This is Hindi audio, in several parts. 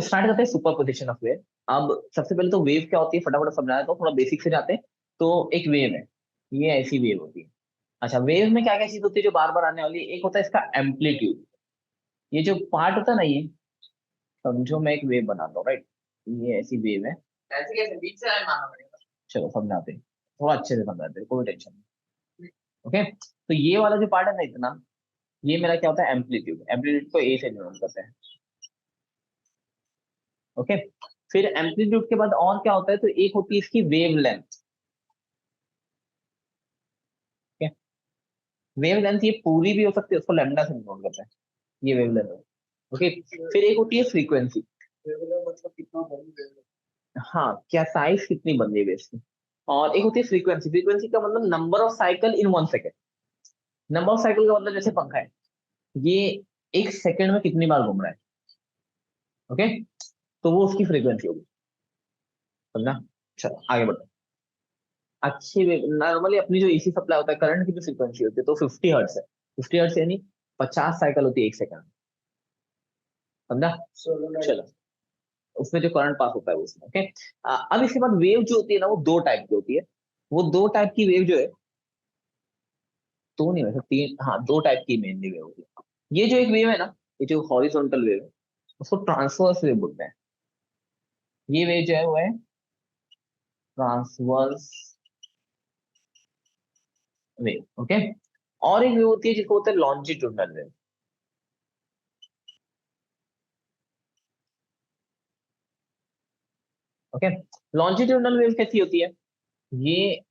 स्टार्ट करते हैं सुपरपोजिशन ऑफ वेव। अब सबसे पहले तो वेव क्या होती है फटाफट समझा देता हूँ, थोड़ा बेसिक से जाते हैं। तो एक वेव है, ये ऐसी वेव होती है। अच्छा, वेव में क्या क्या चीज होती है जो बार बार आने वाली है? एक होता है इसका एम्पलीट्यूड। ये जो पार्ट होता है ना, ये समझो मैं एक वेव बनाता हूँ, राइट? ये ऐसी वेव है। ऐसे कैसे बीच से लाइन मारना पड़ेगा? चलो समझाते हैं, थोड़ा अच्छे से समझाते हैं, कोई टेंशन नहीं। ओके, तो ये वाला जो पार्ट है ना इतना, ये मेरा क्या होता है? एम्पलीट्यूड। एम्पलीट्यूड को ए से डिनोट करते हैं। ओके, फिर एम्पलीट्यूड के बाद और क्या होता है? तो एक होती है इसकी वेव लेंथ। वेव लेंथ ये पूरी भी हो सकती है, उसको लैम्डा से डिनोट करते हैं। ये वेव लेंथ है। ओके, फिर एक होती है फ्रीक्वेंसी। मतलब कितना बड़ी, हाँ, क्या साइज कितनी बन रही है वेव की। और एक होती है फ्रीक्वेंसी। फ्रीक्वेंसी का मतलब number of cycle in 1 second. Number of cycle का मतलब जैसे पंखा है, ये 1 सेकेंड में कितनी बार घूम रहा है। ओके, तो वो उसकी फ्रीक्वेंसी होगी। समझा? चलो आगे बढ़ो। अच्छी नॉर्मली अपनी जो एसी सप्लाई होता है, करंट की जो फ्रीक्वेंसी होती है तो 50 हर्ट्ज है। 50 हर्ट्ज यानी 50 साइकिल होती है 1 सेकंड में। समझा? चलो, उसमें जो करंट पास होता है वो उसमें। ओके, अब इसके बाद वेव जो होती है ना, वो दो टाइप की होती है। वो दो टाइप की वेव जो है, दो नहीं वैसे तीन, हाँ, दो टाइप की मेनली वेव होती है। ये जो एक वेव है ना, ये जो हॉरिजॉन्टल वेव है, उसको ट्रांसवर्स वेव बोलते हैं। ये वेव जो है वो है ट्रांसवर्स वेव। ओके, और एक वेव होती है जिसको बोलते हैं longitudinal wave. Okay, longitudinal wave कैसी होती है? ये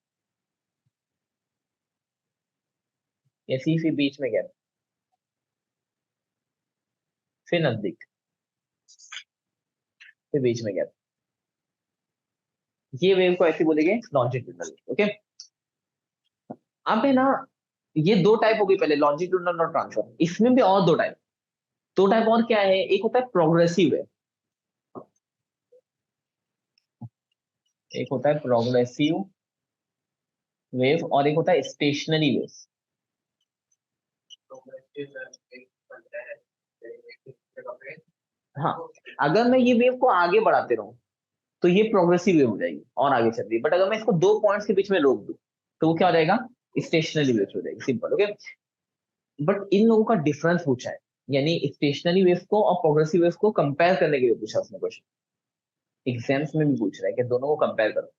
ऐसी फिर बीच में गैप, फिर नजदीक, फिर बीच में गैप। ये वेव को ऐसे बोलेंगे लॉन्जिट्यूडनल। ओके, अब है ना, ये दो टाइप हो गई पहले, लॉन्जिट्यूडनल और ट्रांसफर। इसमें भी और दो टाइप और क्या है? एक होता है प्रोग्रेसिव वेव, एक होता है प्रोग्रेसिव वेव, और एक होता है स्टेशनरी वेव। हाँ, अगर मैं ये वेव को आगे बढ़ाते रहूं तो ये प्रोग्रेसिव वेव हो जाएगी और आगे चल रही है। बट अगर मैं इसको दो पॉइंट्स के बीच में रोक दूं तो वो क्या हो जाएगा? स्टेशनरी वेव हो जाएगी। सिंपल। ओके, बट इन लोगों का डिफरेंस पूछा है, यानी स्टेशनरी वेव को और प्रोग्रेसिव वेव को कंपेयर करने के लिए पूछा उसने क्वेश्चन। एग्जाम्स में भी पूछ रहा है कि दोनों को कंपेयर करो।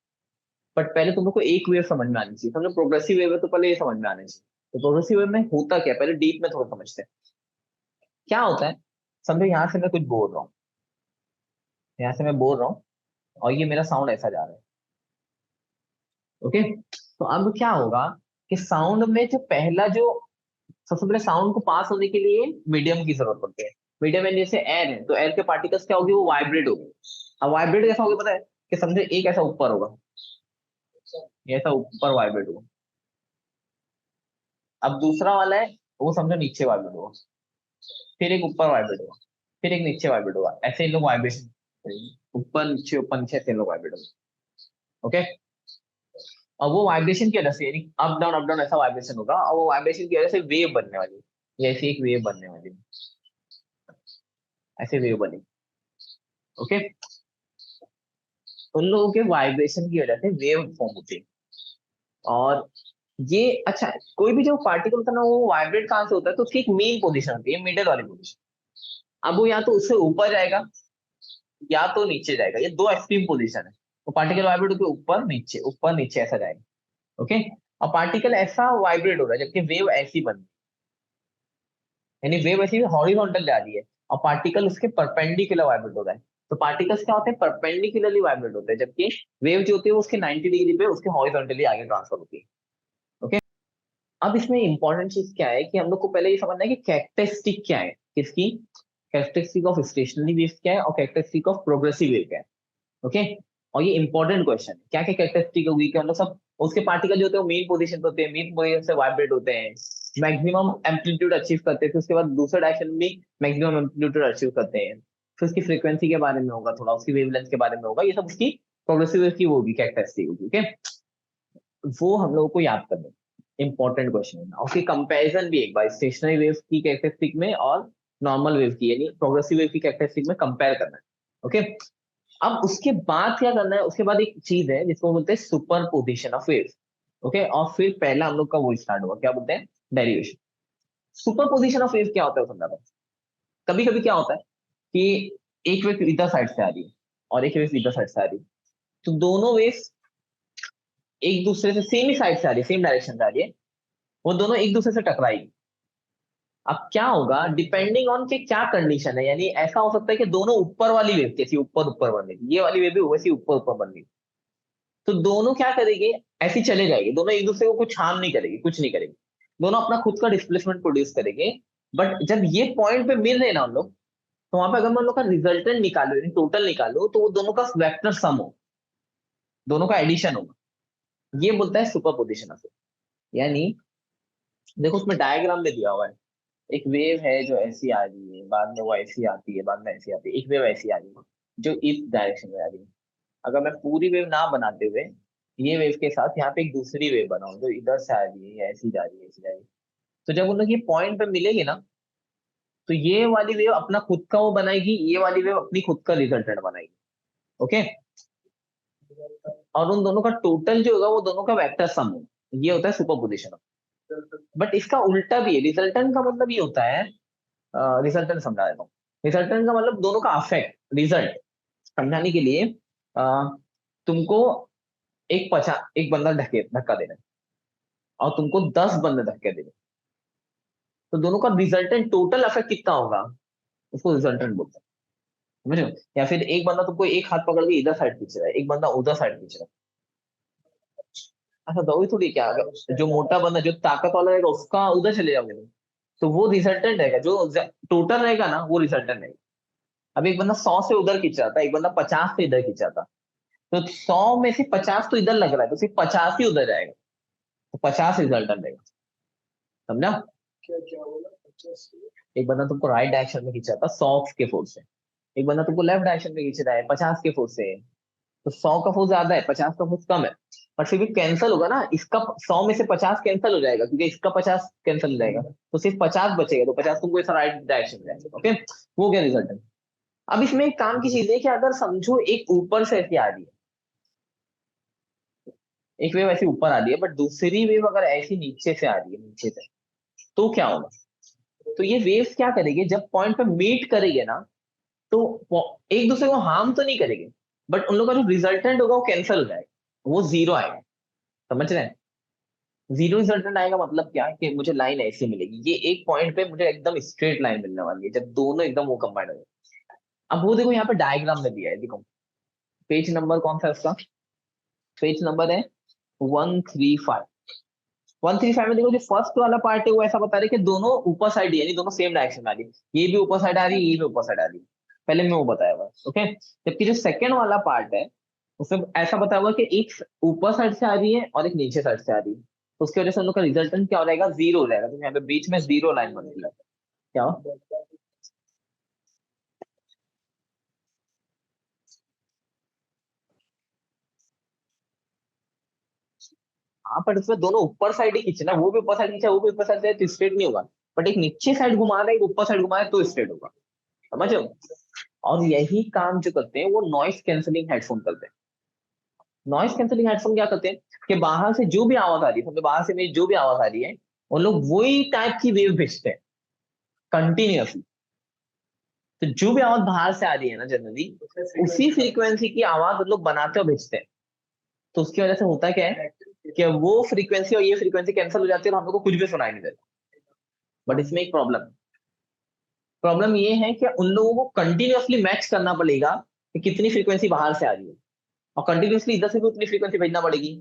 बट पहले तुम लोग को एक वेव समझ में आनी चाहिए। समझो प्रोग्रेसिव वेव है तो पहले ये समझ में आना चाहिए। तो प्रोग्रेसिव वेव में होता क्या है, पहले डीप में थोड़ा समझते हैं क्या होता है। समझो यहाँ से मैं कुछ बोल रहा हूँ, यहाँ से मैं बोल रहा हूँ, और ये मेरा साउंड ऐसा जा रहा है। ओके, तो अब क्या होगा कि साउंड में जो पहला जो, सबसे पहले साउंड को पास होने के लिए मीडियम की जरूरत पड़ती है। मीडियम में जैसे एयर है, तो एयर के पार्टिकल्स क्या होगी? वो वाइब्रेट होगी। अब वाइब्रेट कैसा होगा पता है? कि समझो एक ऐसा ऊपर होगा, ये ऐसा ऊपर वाइब्रेट होगा। अब दूसरा वाला है, वो समझो नीचे वाइब्रेट होगा। फिर एक ऊपर वाइब्रेट होगा, फिर एक नीचे वाइब्रेट होगा। ऐसे इन लोग वाइब्रेशन, ऊपर नीचे ऐसे इन लोग वाइब्रेट होगा। ओके, और वो वाइब्रेशन की वजह से, यानी अप डाउन ऐसा वाइब्रेशन होगा, और वो वाइब्रेशन की वजह से वेव बनने वाली है। ये ऐसी एक वेव बनने वाली है, ऐसे वेव बनी। ओके, उन लोगों के वाइब्रेशन की वजह से वेव फॉर्म होती है। और ये अच्छा, कोई भी जो पार्टिकल होता है ना, वो वाइब्रेट कहाँ से होता है? तो उसकी एक मेन पोजीशन होती है, मिडिल वाली पोजीशन। अब वो या तो उससे ऊपर जाएगा या तो नीचे जाएगा, ये दो एक्सट्रीम पोजीशन है। तो पार्टिकल वाइब्रेट होकर ऊपर नीचे ऐसा जाएगा। ओके, और पार्टिकल ऐसा वाइब्रेट हो रहा है जबकि वेव ऐसी बन रही है, यानी वेव ऐसी हॉरिजॉन्टल जा रही है, और पार्टिकल उसके परपेंडिकुलर वाइब्रेट हो रहा है। तो पार्टिकल्स क्या होते हैं? परपेंडिकुलरली वाइब्रेट होते हैं, जबकि वेव जो होती है वो उसके 90 डिग्री पे उसके हॉरिजॉन्टली आगे ट्रांसफर होती है। ओके, अब इसमें इंपॉर्टेंट चीज क्या है कि हम लोग को पहले ये समझना है कि कैरेक्टरिस्टिक क्या है किसकी। कैरेक्टरिस्टिक ऑफ स्टेशनरी वेव क्या है और कैरेक्टरिस्टिक ऑफ प्रोग्रेसिव वेव क्या है। ओके, और ये इंपॉर्टेंट क्वेश्चन है, क्या क्या कैरेक्टरिस्टिक होगी कि हम लोग सब, उसके पार्टिकल जो होते हैं वो मेन पोजीशन पे होते हैं, मेन पोजीशन से वाइब्रेट होते हैं, मैक्सिमम एम्पलीट्यूड अचीव करते हैं, फिर उसके बाद दूसरे डायरेक्शन में भी मैक्सिमम एम्पलीट्यूड अचीव करते हैं। फिर उसकी फ्रीक्वेंसी के बारे में होगा, थोड़ा उसकी वेवलेंथ के बारे में होगा, ये सब उसकी प्रोग्रेसिव वेव की वो होगी, कैरेक्टरिस्टिक होगी। ओके, वो हम लोगों को याद करना है, इंपॉर्टेंट क्वेश्चन है। और उसकी कंपैरिजन भी एक बार स्टेशनरी वेव की कैरेक्टरिस्टिक में और नॉर्मल वेव की, यानी प्रोग्रेसिव वेव की कैरेक्टरिस्टिक में कंपेयर करना है। ओके, अब उसके बाद क्या करना है, उसके बाद एक चीज है जिसको बोलते हैं super position of wave. Okay, और फिर पहला हम लोग का वो स्टार्ट हुआ, क्या बोलते हैं, derivation. Super position of wave क्या होता है समझा। कभी कभी क्या होता है कि एक वेव इधर साइड से आ रही है और एक वेव इधर साइड से आ रही है, तो दोनों वेव एक दूसरे से सेम ही साइड से आ रही है, सेम डायरेक्शन से आ रही है, वो दोनों एक दूसरे से टकराएगी। अब क्या होगा, डिपेंडिंग ऑन के क्या कंडीशन है, यानी ऐसा हो सकता है कि दोनों ऊपर वाली वेव कैसी ऊपर ऊपर बन रही, ये वाली वेव भी वैसी ऊपर ऊपर बन रही, तो दोनों क्या करेंगे, ऐसी चले जाएगी, दोनों एक दूसरे को कुछ हार्म नहीं करेगी, कुछ नहीं करेगी, दोनों अपना खुद का डिस्प्लेसमेंट प्रोड्यूस करेंगे। बट जब ये पॉइंट पे मिल रहे ना हम लोग, तो वहां पे अगर मैं उन लोग का रिजल्टेंट निकालो, यानी टोटल निकालो, तो वो दोनों का वेक्टर सम हो, दोनों का एडिशन होगा, ये बोलता है सुपर पोजिशन ऑफ। यानी देखो उसमें डायग्राम में दिया हुआ है, एक वेव है जो ऐसी आ रही है, बाद में वो ऐसी आती है, बाद में ऐसी आती है, एक वेव ऐसी आ रही है जो इस डायरेक्शन में आ रही है। अगर मैं पूरी वेव ना बनाते हुए ये वेव के साथ यहाँ पे एक दूसरी वेव बनाऊं जो इधर से आ रही है, या ऐसी जा रही है, ऐसी जा रही है, तो जब उन लोग ये पॉइंट पे मिलेगी ना, तो ये वाली वेव अपना खुद का वो बनाएगी, ये वाली वेव अपनी खुद का रिजल्टेंट बनाएगी। ओके, और उन दोनों का टोटल जो होगा वो दोनों का वेक्टर सम होगा, ये होता है सुपरपोजिशन। बट इसका उल्टा भी है, रिजल्टेंट का मतलब ये होता है, रिजल्टेंट समझा देता हूँ। रिजल्टेंट का मतलब दोनों का अफेक्ट, रिजल्ट समझाने के लिए तुमको एक बंदा धक्का देना है और तुमको 10 बंदे धक्के देने, तो दोनों का रिजल्टेंट टोटल अफेक्ट कितना होगा, उसको रिजल्टेंट बोलते हैं। समझ रहे हो? या फिर एक बंदा तुमको एक हाथ पकड़ के इधर साइड खींच रहा है, एक बंदा उधर साइड खींच रहा है, अच्छा दो थोड़ी क्या, अगर जो मोटा बंदा जो ताकत वाला रहेगा उसका उधर चले जाओगे तुम, तो वो रिजल्टेंट रहेगा, जो टोटल रहेगा ना वो रिजल्टेंट रहेगा। अब एक बंदा 100 से उधर खींचा था, एक बंदा 50 से इधर खींचा था, तो 100 में से 50 तो इधर लग रहा है, तो सिर्फ 50 ही उधर जाएगा, तो 50 रिजल्टेंट रहेगा। समझा? क्या क्या बोला, 50? एक बंदा तुमको राइट डायरेक्शन में खींचा था 100 के फोर्स से, एक बंदा तुमको लेफ्ट डायरेक्शन में खींच रहा है 50 के फोर्स से, तो 100 का फोर्स ज्यादा है, 50 का फोर्स कम है, बट फिर भी कैंसिल होगा ना, इसका 100 में से 50 कैंसिल हो जाएगा, क्योंकि इसका 50 कैंसिल हो जाएगा, तो सिर्फ 50 बचेगा, तो 50 तुमको ऐसा राइट डायरेक्शन में जाएगा। ओके, वो क्या रिजल्ट है। अब इसमें एक काम की चीज है कि अगर समझो एक ऊपर से ऐसी आ रही है, एक वेव ऐसी ऊपर आ रही है, बट दूसरी वेव अगर ऐसी नीचे से आ रही है, नीचे से, तो क्या होगा, तो ये वेव्स क्या करेंगे, जब पॉइंट पे मीट करेंगे ना, तो एक दूसरे को हार्म तो नहीं करेंगे, बट उन लोगों का जो रिजल्टेंट होगा वो कैंसिल हो जाएगा, वो जीरो आएगा। समझ रहे हैं? जीरो रिजल्टेंट आएगा मतलब क्या कि मुझे लाइन ऐसी मिलेगी, ये एक पॉइंट पे मुझे एकदम स्ट्रेट लाइन मिलने वाली है जब दोनों एकदम वो कंबाइंड हो जाए। अब वो देखो यहाँ पे डायग्राम में दिया है, देखो पेज नंबर कौन सा है उसका, पेज नंबर है 135। 135 में देखो जो फर्स्ट वाला पार्ट है वो ऐसा बता रहे कि दोनों ऊपर साइड, यानी दोनों सेम डायरेक्शन में आ रही है, ये भी ऊपर साइड आ रही है, ये भी ऊपर साइड आ रही है, पहले मैं वो बताया हुआ। ओके, जबकि जो सेकंड वाला पार्ट है उसमें ऐसा बताया हुआ कि एक ऊपर साइड से आ रही है और एक नीचे साइड से आ रही है, तो उसकी वजह से उन लोग का रिजल्टेंट क्या हो जाएगा, जीरो हो जाएगा, तो यहाँ पे बीच में जीरो लाइन बनती है। क्या हो? हाँ, पर उसमें दोनों ऊपर साइड ही खींचना, वो भी ऊपर साइड खींचा, वो भी ऊपर साइड तो स्ट्रेट नहीं होगा, बट एक नीचे साइड घुमा रहा है, एक ऊपर साइड घुमा रहा है, तो स्ट्रेट होगा। समझ रहे हो? और यही काम जो करते हैं वो नॉइस कैंसलिंग हेडफोन करते हैं। नॉइस कैंसलिंग हेडफोन क्या करते हैं कि बाहर से जो भी आवाज आ रही है, समझो बाहर से मेरी जो भी आवाज आ रही है, उन लोग वही टाइप की वेव भेजते हैं कंटिन्यूअसली। तो जो भी आवाज बाहर से आ रही है ना जनरली, उसी फ्रीक्वेंसी की आवाज उन लोग बनाते और भेजते हैं। तो उसकी वजह से होता क्या है कि वो फ्रीक्वेंसी और ये फ्रीक्वेंसी कैंसिल हो जाती है, और हम लोग को कुछ भी सुनाई नहीं देता। बट इसमें एक प्रॉब्लम, प्रॉब्लम ये है कि उन लोगों को कंटिन्यूअसली मैच करना पड़ेगा कि कितनी फ्रीक्वेंसी बाहर से आ रही है, और कंटिन्यूअसली इधर से भी उतनी फ्रीक्वेंसी भेजना पड़ेगी।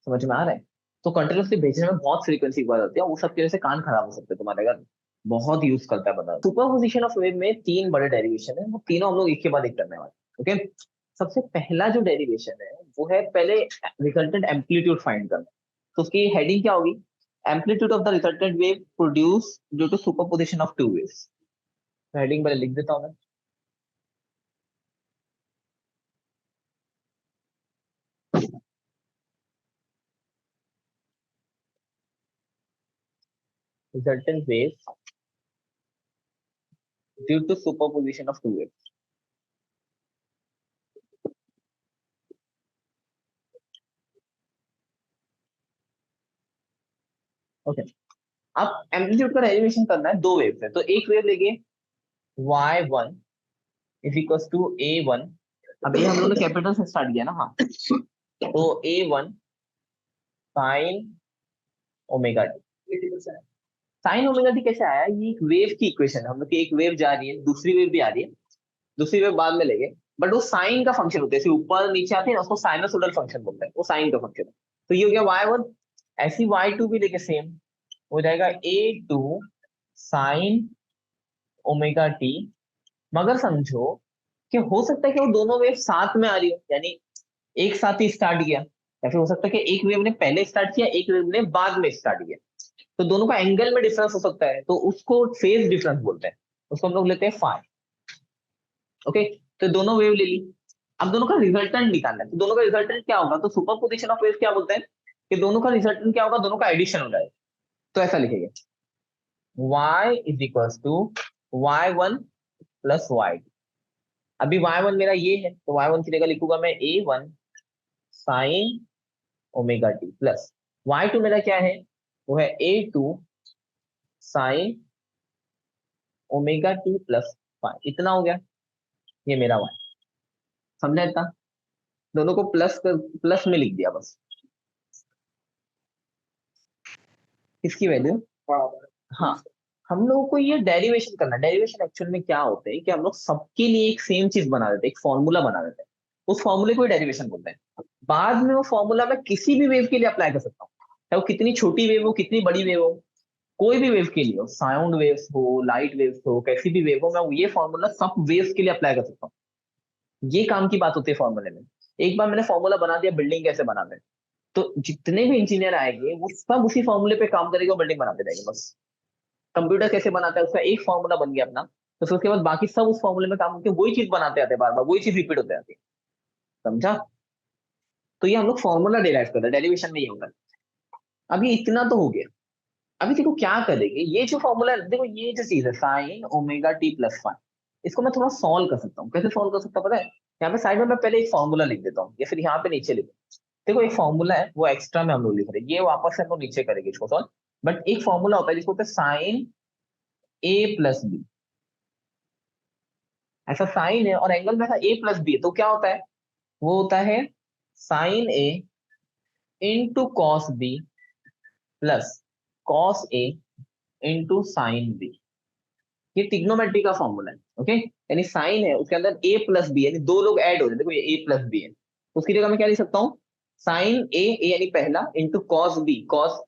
समझ में आ रहा है? तो कंटिन्यूअसली भेजने में बहुत फ्रीक्वेंसी की बात होती है, वो सब की वजह से कान खराब हो सकते हैं तुम्हारे, अगर बहुत यूज करता है बंदा। सुपरपोजिशन ऑफ वेव में तीन बड़े डेरिवेशन है, वो तीनों हम लोग एक के बाद एक करने वाले। ओके, सबसे पहला जो डेरिवेशन है वो है पहले रिजल्टेंट एम्पलीट्यूड फाइंड करना। तो उसकी हेडिंग क्या होगी, amplitude of the resultant wave produce due to superposition of two waves. Heading पहले लिख देता हूँ मैं, resultant wave due to superposition of two waves. Okay, अब एम्पलीट्यूड का डेरिवेशन करना है दो वेव से, तो एक वेव लेंगे y1 is equal to a1। अब ये हम लोगों ने कैपिटल से स्टार्ट किया ना, हाँ, तो a1 sine omega T. Sign omega T कैसे आया? ये एक वेव की इक्वेशन है, हम लोग की एक वेव जा रही है, दूसरी वेव भी आ रही है, दूसरी वेव बाद में लेंगे, बट वो साइन का फंक्शन होता है, जैसे ऊपर नीचे आते हैं ना, उसको साइनसोइडल फंक्शन बोलते हैं, वो साइन का फंक्शन है। तो ये हो गया y1, ऐसी y2 भी लेके सेम हो जाएगा a2 साइन ओमेगा टी। मगर समझो कि हो सकता है कि वो दोनों वेव साथ में आ रही हो, यानी एक साथ ही स्टार्ट किया, या फिर हो सकता है कि एक वेव ने पहले स्टार्ट किया, एक वेव ने बाद में स्टार्ट किया, तो दोनों का एंगल में डिफरेंस हो सकता है, तो उसको फेज डिफरेंस बोलते हैं, उसको हम लोग लेते हैं फाई। ओके, तो दोनों वेव ले ली, अब दोनों का रिजल्टेंट निकालना है, तो दोनों का रिजल्टेंट क्या होगा? तो सुपरपोजिशन ऑफ वेव क्या बोलते हैं कि दोनों का रिजल्टेंट क्या होगा? दोनों का एडिशन हो जाएगा। तो ऐसा लिखेंगे y is equal to y1 plus y2। अभी y1 मेरा ये है, तो y1 की जगह लिखूंगा मैं a1 sine omega T plus y2 मेरा क्या है? वो है a2 sine omega T plus five. इतना हो गया, ये मेरा y। समझा इतना? दोनों को प्लस में लिख दिया बस। किसकी वैल्यू? हाँ, हम लोगों को ये डेरिवेशन करना है। डेरिवेशन एक्चुअल में क्या होते हैं कि हम लोग सबके लिए एक सेम चीज बना देते हैं, एक फॉर्मूला बना देते हैं, उस फॉर्मूले को डेरिवेशन बोलते हैं। बाद में वो फॉर्मूला मैं किसी भी वेव के लिए अप्लाई कर सकता हूँ, चाहे वो कितनी छोटी वेव हो, कितनी बड़ी वेव हो, कोई भी वेव के लिए हो, साउंड वेव्स हो, लाइट वेव्स हो, कैसी भी वेव हो, मैं ये फॉर्मूला सब वेव्स के लिए अप्लाई कर सकता हूँ। ये काम की बात होती है फॉर्मूले में। एक बार मैंने फॉर्मूला बना दिया, बिल्डिंग कैसे बनाते हैं, तो जितने भी इंजीनियर आएंगे वो सब उसी फॉर्मूले पे काम करेंगे और बिल्डिंग बनाते जाएंगे बस। कंप्यूटर कैसे बनाता है, उसका एक फॉर्मूला बन गया अपना, तो फिर उसके बाद बाकी सब उस फॉर्मूले में काम करके वही चीज बनाते आते हैं, बार बार वही चीज रिपीट होते आती है। समझा? तो ये हम लोग फॉर्मूला डिराइव करते हैं, डेरिवेशन में ये होता है। अभी इतना तो हो गया, अभी देखो क्या करेंगे, ये जो फॉर्मूला देखो, ये जो चीज है sign omega T plus five, इसको मैं थोड़ा सॉल्व कर सकता हूँ। कैसे सॉल्व कर सकता हूँ पता है? यहाँ पे साइड में मैं पहले एक फॉर्मूला लिख देता हूँ, या फिर यहाँ पे नीचे लिख। देखो एक फॉर्मूला है, वो एक्स्ट्रा में हम लोग लिख रहे हैं, ये वापस से हम लोग नीचे करेंगे इसको सॉल्व। बट एक फॉर्मूला होता है जिसको होता है साइन ए प्लस बी। ऐसा साइन है और एंगल में ऐसा ए प्लस बी है, तो क्या होता है? वो होता है sine A into cos B plus cos A into sine B. ये ट्रिग्नोमेट्री का फॉर्मूला है। ओके, यानी साइन है, उसके अंदर ए प्लस बी, यानी दो लोग ऐड हो जाए, देखो ये ए प्लस बी है, उसकी जगह मैं क्या लिख सकता हूँ? साइन ए, यानी पहला, इंटू कॉस बी, कॉस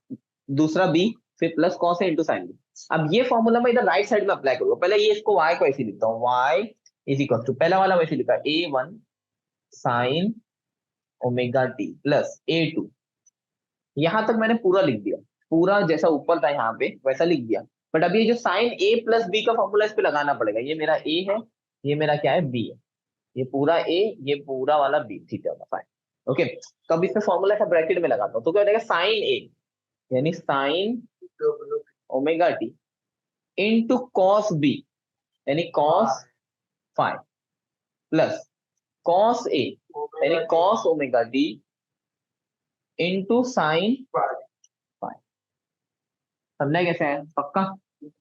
दूसरा बी, फिर प्लस कॉस है इंटू साइन बी। अब ये फॉर्मूला मैं इधर राइट साइड में अप्लाई करूंगा। पहले ये इसको y को ऐसे लिखता हूँ, y इज इक्वल टू पहला वाला वैसे लिखा a1 sine omega T plus a2। यहां तक मैंने पूरा लिख दिया, पूरा जैसा ऊपर था यहाँ पे वैसा लिख दिया। बट अभी ये जो साइन ए प्लस बी का फॉर्मूला इस पे लगाना पड़ेगा। ये मेरा ए है, ये मेरा क्या है? बी है। ये पूरा ए, ये पूरा वाला बी, ठीक है फाइन। ओके, तो अब इसमें फॉर्मूला ऐसा ब्रैकेट में लगाता हूँ, तो क्या हो जाएगा? साइन ए यानी sine omega T into cos B यानी cos five plus cos A यानी cos omega T into sine five. समझना कैसे है? पक्का?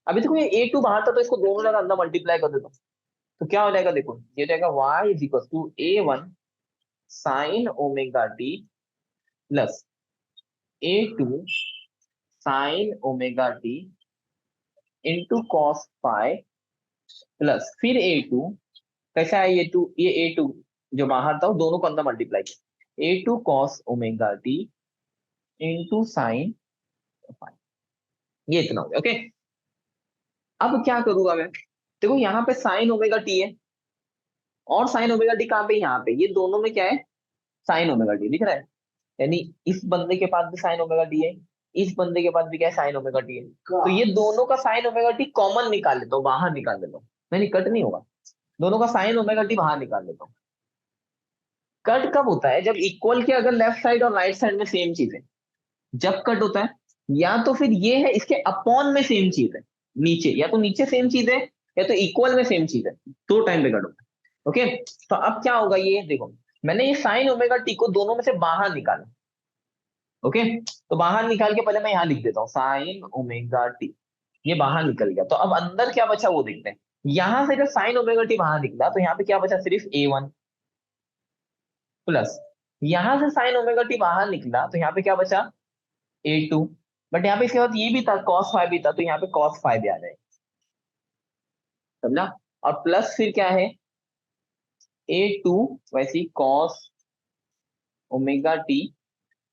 अभी देखो ये A2 बाहर था, तो इसको दोनों जगह अंदर मल्टीप्लाई कर देता हूँ, तो क्या हो जाएगा? देखो ये हो जाएगा y is equal to a1 sine omega T plus a2 sine omega T into cos five plus फिर a2। कैसा है ये टू? ये a2 जो बाहर था वो दोनों को अंदर मल्टीप्लाई किया, a2 cos omega T into sine five. ये इतना हो गया। ओके, अब क्या करूंगा मैं? देखो यहाँ पे साइन ओमेगा टी है, और साइन ओमेगा टी कहाँ पे? यहाँ पे। ये दोनों में क्या है? साइन ओमेगा टी दिख रहा है, यानी इस बंदे के पास भी साइन ओमेगा टी है, इस बंदे के पास भी क्या है? साइन ओमेगा टी है। तो ये दोनों का साइन ओमेगा टी कॉमन निकाल लेता हूँ, बाहर निकाल लेता हूँ। नहीं, कट नहीं होगा, दोनों का साइन ओमेगा टी बाहर निकाल लेता हूँ। कट कब होता है? जब इक्वल के अगर लेफ्ट साइड और राइट साइड में सेम चीज है, जब कट होता है। या तो फिर ये है इसके अपॉन में सेम चीज है, नीचे, या तो नीचे सेम चीज है, या तो इक्वल में सेम चीज है, दो टाइम पे कट होता है। ओके, तो अब क्या होगा? ये देखो, मैंने ये साइन ओमेगा टी को दोनों में से बाहर निकाला, ओके, तो बाहर निकाल के पहले मैं यहाँ लिख देता हूँ साइन ओमेगा टी, ये बाहर निकल गया। तो अब अंदर क्या बचा वो देखते हैं। यहां से जब साइन ओमेगा टी बाहर निकला तो यहाँ पे क्या बचा, सिर्फ A1 प्लस, यहां से साइन ओमेगा टी बाहर निकला तो यहाँ पे क्या बचा, A2। बट यहाँ पे इसके बाद ये भी था कॉस फाइव भी था, तो यहाँ पे कॉस फाइव भी आ जाएगा, समझा। और प्लस फिर क्या है, A2 वैसी cos omega T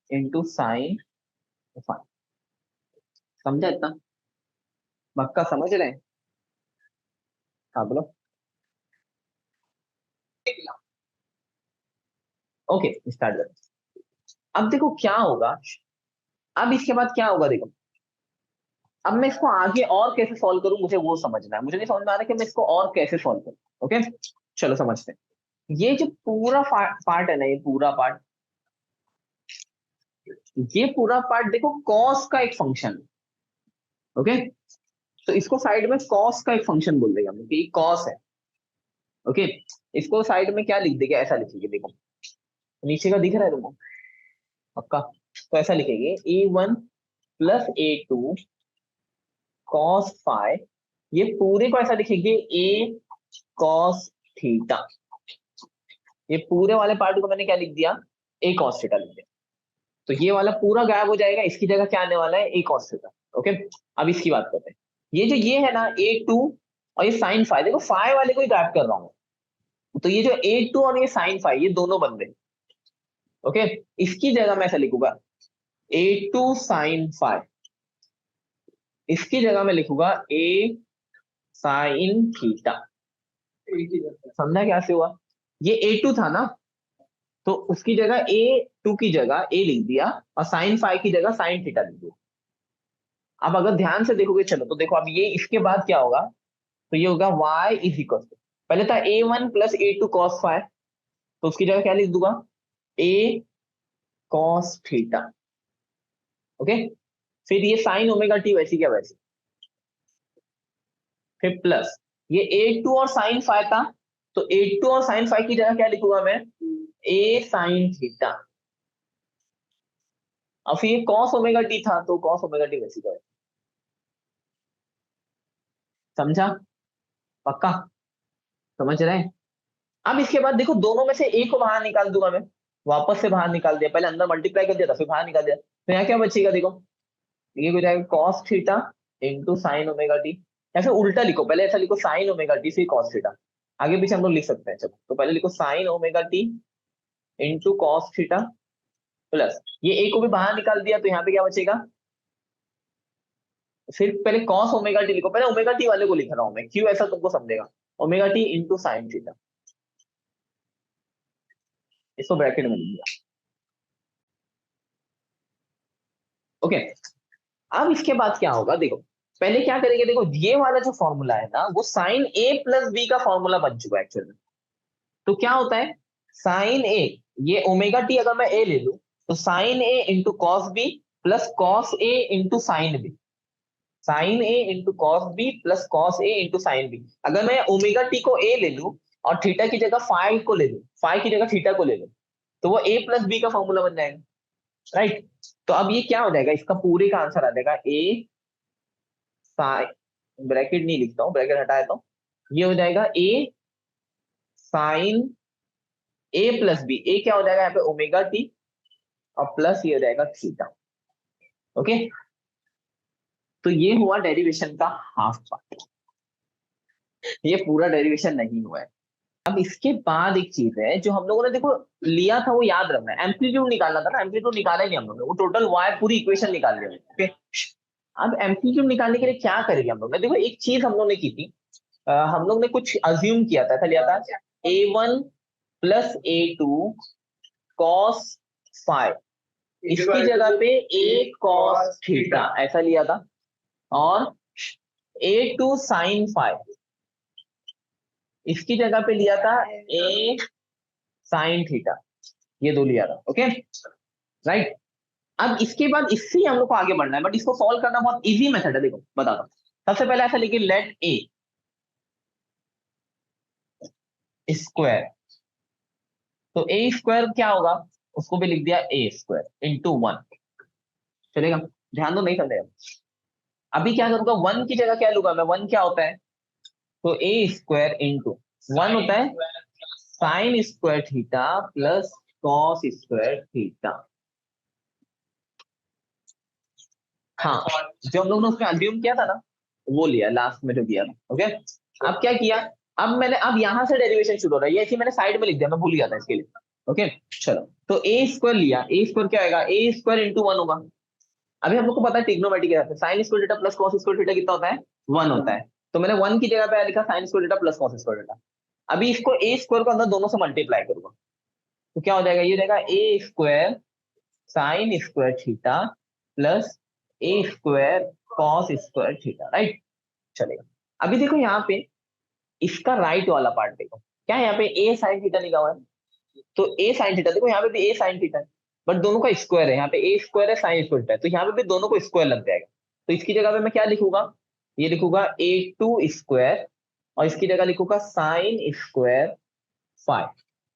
into sine five. समझा इतना, पक्का समझ रहे हैं। हाँ बोलो। ओके स्टार्ट करो। अब देखो क्या होगा, अब इसके बाद क्या होगा देखो। अब मैं इसको आगे और कैसे सॉल्व करूं मुझे वो समझना है, मुझे नहीं समझ में आ रहा कि मैं इसको और कैसे सॉल्व करूं। ओके चलो समझते हैं। ये जो पूरा पार्ट है ना, ये पूरा पार्ट, ये पूरा पार्ट देखो कॉस का एक फंक्शन है। ओके, तो इसको साइड में कॉस का एक फंक्शन बोल देगा, कि कॉस है। ओके, इसको साइड में क्या लिख देगा, ऐसा लिखेंगे देखो, नीचे का दिख रहा है तुमको पक्का। तो ऐसा लिखेंगे A1 plus A2 cos five, ये पूरे को ऐसा लिखेंगे A कॉस थीटा। ये पूरे वाले पार्ट को मैंने क्या लिख दिया, A कॉस थीटा लिख दिया। तो ये वाला पूरा गायब हो जाएगा, इसकी जगह क्या आने वाला है, A कॉस थीटा। ओके, अब इसकी बात करते हैं। ये जो ये है ना A2 और ये साइन फाइव, देखो फाइव वाले को ही गायब कर रहा हूँ। तो ये जो A2 और ये साइन फाइव ये दोनों बन गए। ओके, इसकी जगह मैं ऐसा लिखूंगा A2 साइन फाइव, इसकी जगह मैं लिखूंगा A साइन थीटा। समझा क्या से हुआ, ये A2 था ना, तो उसकी जगह A2 की जगह A लिख दिया, और साइन फाइव की जगह साइन थीटा लिख दिया। अब अगर ध्यान से देखोगे चलो, तो देखो अब ये इसके बाद क्या होगा, तो ये होगा y इज इक्वल टू, पहले था A1 plus A2 cos five, तो उसकी जगह क्या लिख दूंगा, A कॉस थीटा। ओके, फिर ये साइन ओमेगा टी वैसी क्या वैसी, फिर प्लस ये A2 और साइन फाइव था, तो A2 और साइन फाइव की जगह क्या लिखूंगा मैं, A साइन थीटा। और फिर ये कॉस ओमेगा टी था, तो कॉस ओमेगा टी वैसी का वैसी। समझा पक्का, समझ रहे हैं। अब इसके बाद देखो दोनों में से एक को बाहर निकाल दूंगा मैं, वापस से बाहर निकाल दिया, पहले अंदर मल्टीप्लाई कर दिया था फिर बाहर निकाल दिया, तो यहाँ क्या बचेगा देखो, ये हो जाएगा cos theta into sine omega T. या फिर उल्टा लिखो, पहले ऐसा लिखो साइन ओमेगा टी फिर कॉस थीटा, आगे पीछे हम लोग लिख सकते हैं। चलो तो पहले लिखो sign omega T into cos theta, plus ये एक को भी बाहर निकाल दिया, तो यहाँ पे क्या बचेगा, फिर पहले कॉस ओमेगा टी लिखो, पहले ओमेगा टी वाले को लिख रहा हूं मैं, क्यों ऐसा तुमको समझेगा, omega T into sine theta, इसको ब्रैकेट में लिख दिया। ओके, अब इसके बाद क्या होगा देखो, पहले क्या करेंगे देखो, ये वाला जो फॉर्मूला है ना वो साइन ए प्लस बी का फॉर्मूला बन चुका है एक्चुअल में। तो क्या होता है, साइन ए, ये ओमेगा टी अगर मैं ए ले लूं, तो sine A into cos B plus cos A into sine B, sine A into cos B plus cos A into sine B. अगर मैं ओमेगा टी को ए ले लूं और थीटा की जगह फाइव को ले लूं, फाइव की जगह थीटा को ले लूं, तो वो ए प्लस बी का फॉर्मूला बन जाएगा, राइट। तो अब ये क्या हो जाएगा, इसका पूरे का आंसर आ जाएगा ए साइन, ब्रैकेट नहीं लिखता हूँ, ब्रैकेट हटाया तो ये हो जाएगा ए साइन ए प्लस बी, ए क्या हो जाएगा यहाँ पे ओमेगा टी, और प्लस ये हो जाएगा थीटा। ओके, तो ये हुआ डेरिवेशन का हाफ पार्ट, ये पूरा डेरिवेशन नहीं हुआ है। अब इसके बाद एक चीज है जो हम लोगों ने देखो लिया था, वो याद रखना है, एम्पलीट्यूड निकालना था ना, एम्पलीट्यूड निकाला ही नहीं हम लोगों ने, वो टोटल वाई पूरी इक्वेशन निकाल लिया। ओके, अब एम्पलीट्यूड निकालने के लिए क्या करेंगे हम लोग ने, देखो एक चीज हम लोग ने की थी, हम लोग ने कुछ अज्यूम किया था, ऐसा लिया था A1 plus A2 cos five, इसकी जगह पे A कॉस थीटा ऐसा लिया था, और A2 साइन फाइव, इसकी जगह पे लिया था A साइन थीटा, ये दो लिया था। ओके राइट, अब इसके बाद इससे ही हम लोग को आगे बढ़ना है, बट इसको सॉल्व करना बहुत इजी मेथड है, देखो बताता हूँ। सबसे पहले ऐसा लिखिए लेट ए स्क्वायर, तो ए स्क्वायर क्या होगा, उसको भी लिख दिया ए स्क्वायर इंटू वन। चलेगा, ध्यान दो, नहीं समझेगा। अभी क्या करूंगा, वन की जगह क्या लूंगा मैं, वन क्या होता है, तो ए स्क्वायर इंटू वन होता है sign square theta plus cos square theta. हाँ, जो हम लोग ने उसमें अज्यूम किया था ना, वो लिया लास्ट में जो दिया था। ओके, अब क्या किया, अब यहां से डेरिवेशन शुरू हो रहा है, ये ऐसे मैंने साइड में लिख दिया, मैं भूल गया था इसके लिए। ओके, चलो, तो ए स्क्वायर लिया, ए स्क्वायर क्या आएगा, ए स्क्वायर इंटू वन होगा। अभी हम लोग को पता है ट्रिग्नोमेट्री के sign square theta plus cos square theta कितना होता है, वन होता है। तो मैंने वन की जगह पे लिखा sign square theta plus cos square theta. अभी इसको ए स्क्वायर को अंदर दोनों से मल्टीप्लाई करूंगा, तो क्या हो जाएगा, ये रहेगा A square sine square theta plus A square cos square theta, right. चलेगा, अभी देखो यहाँ पे इसका राइट वाला पार्ट देखो, क्या है यहाँ पे ए साइन थीटा लिखा हुआ है, तो ए साइन थीटा देखो, यहाँ पे भी ए साइन थीटा है, बट दोनों का स्क्वायर है, यहाँ पे ए स्क्वायर है साइन स्क्वायर थीटा है, तो यहाँ पे भी दोनों को स्क्वायर लग जाएगा। तो इसकी जगह पे मैं क्या लिखूंगा, ये लिखूंगा ए टू स्क्वायर, और इसकी जगह लिखूंगा साइन स्क्वायर फाइव।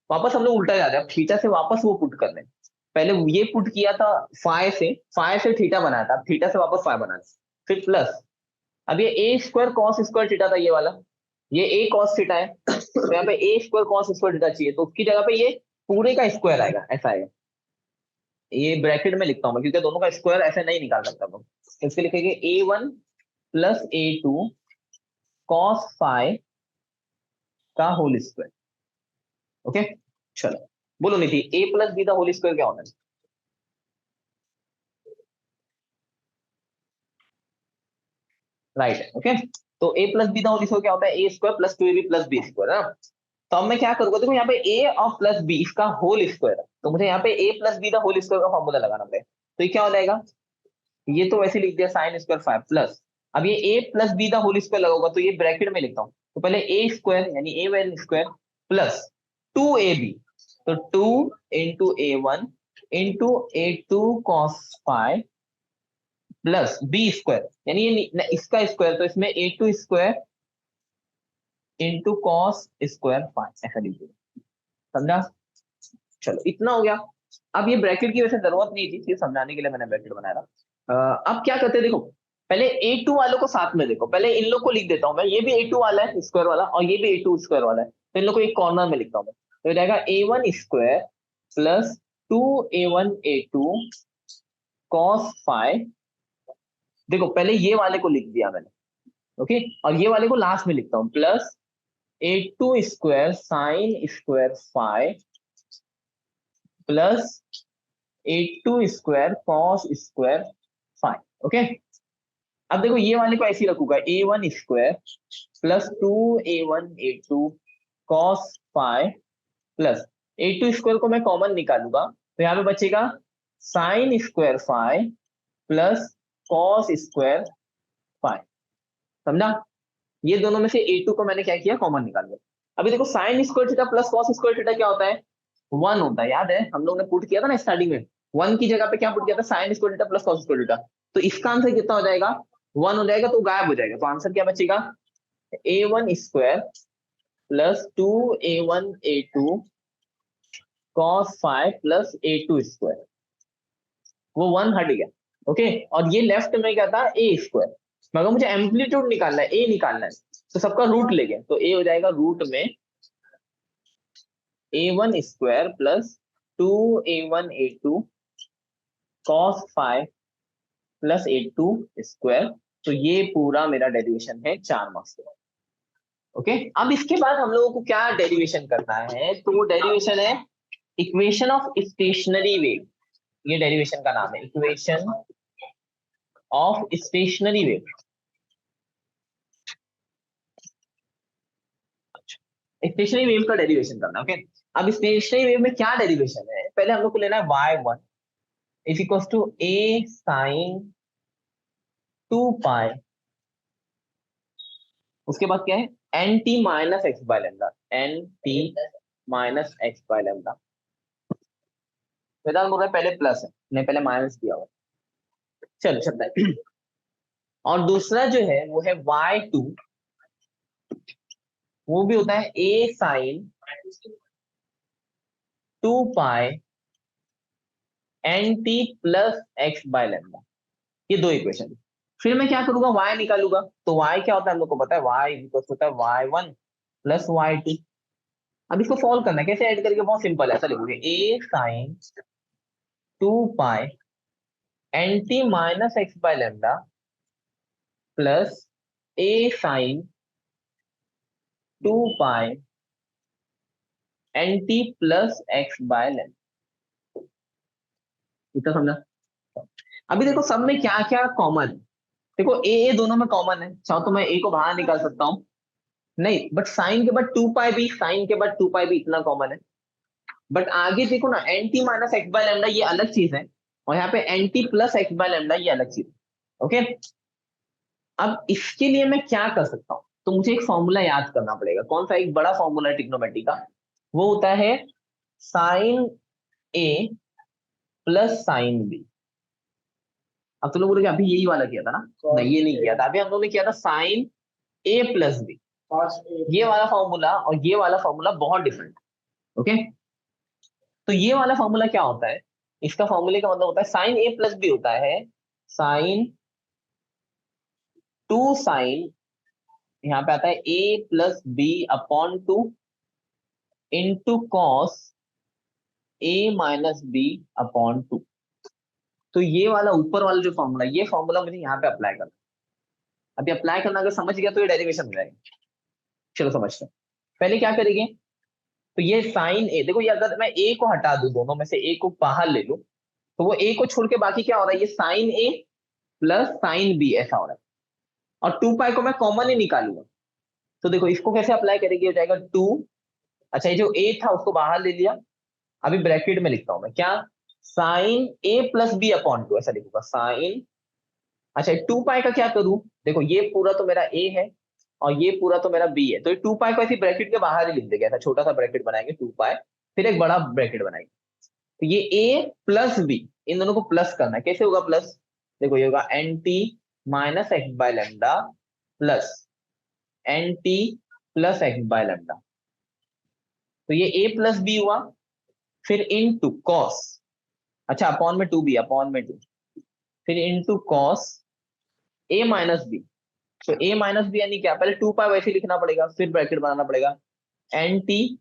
वापस हम लोग उल्टा जा रहे हैं, अब थीटा से वापस वो पुट कर रहे हैं। पहले ये पुट किया था फाइव से थीटा बनाया था, अब थीटा से वापस फाइव बनाया, फिर प्लस, अब ये ए स्क्वायर कॉस स्क्वायर थीटा था ये वाला, ये ए कॉस थीटा है, तो यहाँ पे ए स्क्वायर कॉस स्क्वायर थीटा चाहिए, तो उसकी जगह पे ये पूरे का स्क्वायर आएगा, ऐसा आएगा। ये ब्रैकेट में लिखता हूँ मैं, क्योंकि दोनों का स्क्वायर ऐसे नहीं निकाल सकता मैं, तो इसके लिखेंगे A one plus A two cos five का होल स्क्वायर। ओके, चलो, बोलो निधि, ए प्लस बी का होल स्क्वायर क्या होता है, राइट है। ओके, तो ए प्लस बी का होल स्क्वायर क्या होता है, A square plus two A B plus B square है ना। तो अब मैं क्या करूंगा, देखो यहाँ पे ए और प्लस बी इसका होल स्क्वायर है, तो मुझे यहाँ पे ए प्लस बी का होल स्क्वायर का फॉर्मूला लगाना पड़ेगा, तो ये क्या हो जाएगा, ये तो वैसे लिख दिया साइन स्क्वायर फाइव प्लस, अब ये ए प्लस बी का होल स्क्वायर लगाऊंगा, तो ये ब्रैकेट में लिखता हूँ, तो पहले ए स्क्वायर यानी A one square plus two A B, तो two into A one into A two cos five plus B square, यानी ये इसका स्क्वायर, तो इसमें A two square into cos square five, ऐसा लिख दिया, समझा। चलो, इतना हो गया। अब ये ब्रैकेट की वैसे जरूरत नहीं थी, सिर्फ समझाने के लिए मैंने ब्रैकेट बनाया था। अब क्या करते हैं, देखो पहले ए टू वालों को साथ में देखो, पहले इन लोग को लिख देता हूं मैं, ये भी ए टू वाला है स्क्वायर वाला, और ये भी ए टू स्क्वायर वाला है, तो इन लोग को एक कॉर्नर में लिखता हूं मैं, तो ये जाएगा A one square plus two A one A two cos five. देखो पहले ये वाले को लिख दिया मैंने, ओके, और ये वाले को लास्ट में लिखता हूँ, plus A two square sine square five plus A two square cos square five. Okay, अब देखो ये वाले को ऐसे ही रखूंगा, A one square plus two A one A two cos five plus A two square को मैं कॉमन निकालूंगा, तो यहाँ पे बचेगा sine square five plus cos square five, समझा। ये दोनों में से ए टू को मैंने क्या किया, कॉमन निकाल लिया। अभी देखो sign square theta plus cos square theta क्या होता है, वन होता है, याद है हम लोग ने पुट किया था ना स्टार्टिंग में, वन की जगह पे क्या पुट किया था, sign square theta plus cos square theta, तो इसका आंसर कितना हो जाएगा, वन हो जाएगा, तो गायब हो जाएगा, तो आंसर क्या बचेगा, A one square plus two A one A two cos five plus A two square, वो वन हट गया। ओके, और ये लेफ्ट में क्या था, ए स्क्वायर, मगर मुझे एम्पलीट्यूड निकालना है, ए निकालना है, तो सबका रूट ले गए, तो ए हो जाएगा रूट में A one square plus two A one A two cos five plus A two square, तो ये पूरा मेरा डेरिवेशन है 4 मार्क्स का। ओके, अब इसके बाद हम लोगों को क्या डेरिवेशन करना है, तो वो डेरिवेशन है इक्वेशन ऑफ स्टेशनरी वेव, ये डेरिवेशन का नाम है, equation of stationary wave. Stationary wave का डेरिवेशन करना, ओके। अब स्टेशनरी वेव में क्या डेरिवेशन है, पहले हम लोग को लेना है y one is equal to A sine two pi, उसके बाद क्या है, n T minus x by lambda, n T minus x by lambda, Vedant बोल रहा है पहले प्लस है, नहीं पहले माइनस दिया हुआ, चलो चलता है। और दूसरा जो है वो है वाई टू, वो भी होता है A sine two pi N T plus x by lambda, ये दो इक्वेशन। फिर मैं क्या करूंगा, y निकालूंगा। तो y क्या होता है हम लोग को पता है, y इक्वल होता है y1 प्लस y2। अब इसको सॉल्व करना है, कैसे ऐड करके, बहुत सिंपल है। ऐसा लिखोगे a sine 2 pi N T minus x by lambda plus a sine 2 pi N T plus x by lambda. इतना समझा। अभी देखो सब में क्या क्या कॉमन है। देखो ए दोनों में कॉमन है, चाहो तो मैं ए को बाहर निकाल सकता हूँ, नहीं बट साइन के बाद 2 पाई भी, साइन के बाद 2 पाई भी इतना कॉमन है। बट आगे देखो ना, N T minus x by lambda ये अलग चीज है, और यहाँ पे N T plus x by lambda ये अलग चीज है। ओके, अब इसके लिए मैं क्या कर सकता हूँ, तो मुझे एक फॉर्मूला याद करना पड़ेगा। कौन सा, एक बड़ा फॉर्मूला है ट्रिग्नोमेट्री का, वो होता है साइन ए प्लस साइन बी। अब तो लोग बोलोगे अभी यही वाला किया था ना, नहीं ये नहीं किया था, अभी हम लोगों ने किया था साइन ए प्लस बी। ये वाला फॉर्मूला और ये वाला फॉर्मूला बहुत डिफरेंट। ओके, तो ये वाला फॉर्मूला क्या होता है, इसका फॉर्मूले का मतलब होता है साइन ए प्लस बी होता है साइन 2 साइन, यहाँ पे आता है A plus B upon 2 into cos A minus B upon 2। तो ये वाला ऊपर वाला जो फॉर्मूला, ये फॉर्मूला मुझे यहाँ पे अप्लाई करना। अभी अप्लाई करना अगर समझ गया तो ये डेरिवेशन हो जाएगा। चलो समझते हैं, पहले क्या करेंगे। तो ये साइन ए, देखो ये अगर मैं ए को हटा दूं, दोनों में से ए को बाहर ले लूं, तो वो ए को छोड़ के बाकी क्या हो रहा है, ये साइन ए प्लस साइन बी ऐसा हो रहा है। और 2 पाई को मैं कॉमन ही निकालूंगा, तो देखो इसको कैसे अप्लाई करेंगे, हो जाएगा 2। अच्छा ये जो ए था उसको बाहर ले लिया, अभी ब्रैकेट में लिखता हूं मैं क्या, साइन ए प्लस बी अपॉन 2 ऐसा लिखूंगा साइन। अच्छा 2 पाई का क्या करूं, देखो ये पूरा तो मेरा ए है और ये पूरा तो मेरा बी है, तो ये 2 पाई को ऐसे ब्रैकेट के बाहर ही लिख देगा, ऐसा छोटा सा ब्रैकेट बनाएंगे 2 पाई, फिर एक बड़ा ब्रैकेट बनाएंगे। तो ये ए प्लस बी, इन दोनों को प्लस करना है, कैसे होगा प्लस, देखो ये होगा N T minus x by lambda plus N T plus x by lambda. तो ये ए प्लस बी हुआ, फिर इन टू कॉस, अच्छा अपॉन में 2 बी, अपॉन में 2, फिर into cos A minus B. तो ए माइनस बी यानी क्या, पहले 2 पाई वैसे लिखना पड़ेगा, फिर ब्रैकेट बनाना पड़ेगा, N T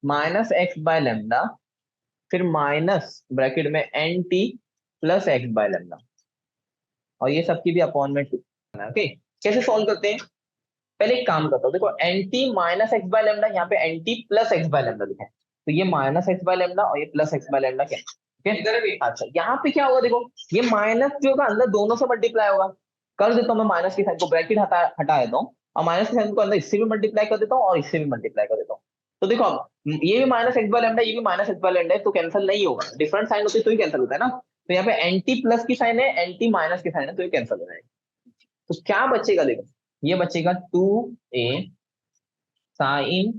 minus x by lambda, फिर माइनस ब्रैकेट में N T plus x by lambda, और ये सबकी भी अपॉन में 2। ओके, कैसे सॉल्व करते हैं, पहले एक काम करता हूँ, देखो N T minus x by lambda, यहाँ पे N T plus x by lambda लिखा है, तो ये माइनस एक्स बाय लेमडा और ये प्लस एक्स बाय लेमडा क्या है, इधर भी। अच्छा यहाँ पे क्या होगा, देखो ये माइनस जो होगा अंदर दोनों से मल्टीप्लाई होगा, कर देता हूँ मैं माइनस के साइन को, ब्रैकेट हटा देता हूँ, और माइनस के साइन को अंदर इससे भी मल्टीप्लाई कर देता हूँ और इससे भी मल्टीप्लाई कर देता हूँ। तो देखो अब ये भी माइनस एक्स बाय लेमडा, ये भी माइनस एक्स बाय लेमडा है, तो कैंसिल नहीं होगा, डिफरेंट साइन होते तो ही कैंसिल होता है ना। तो यहाँ पे एंटी प्लस की साइन है, एंटी माइनस की साइन है, तो ये कैंसिल हो जाएगा। तो क्या बचेगा, देखो ये बचेगा 2a साइन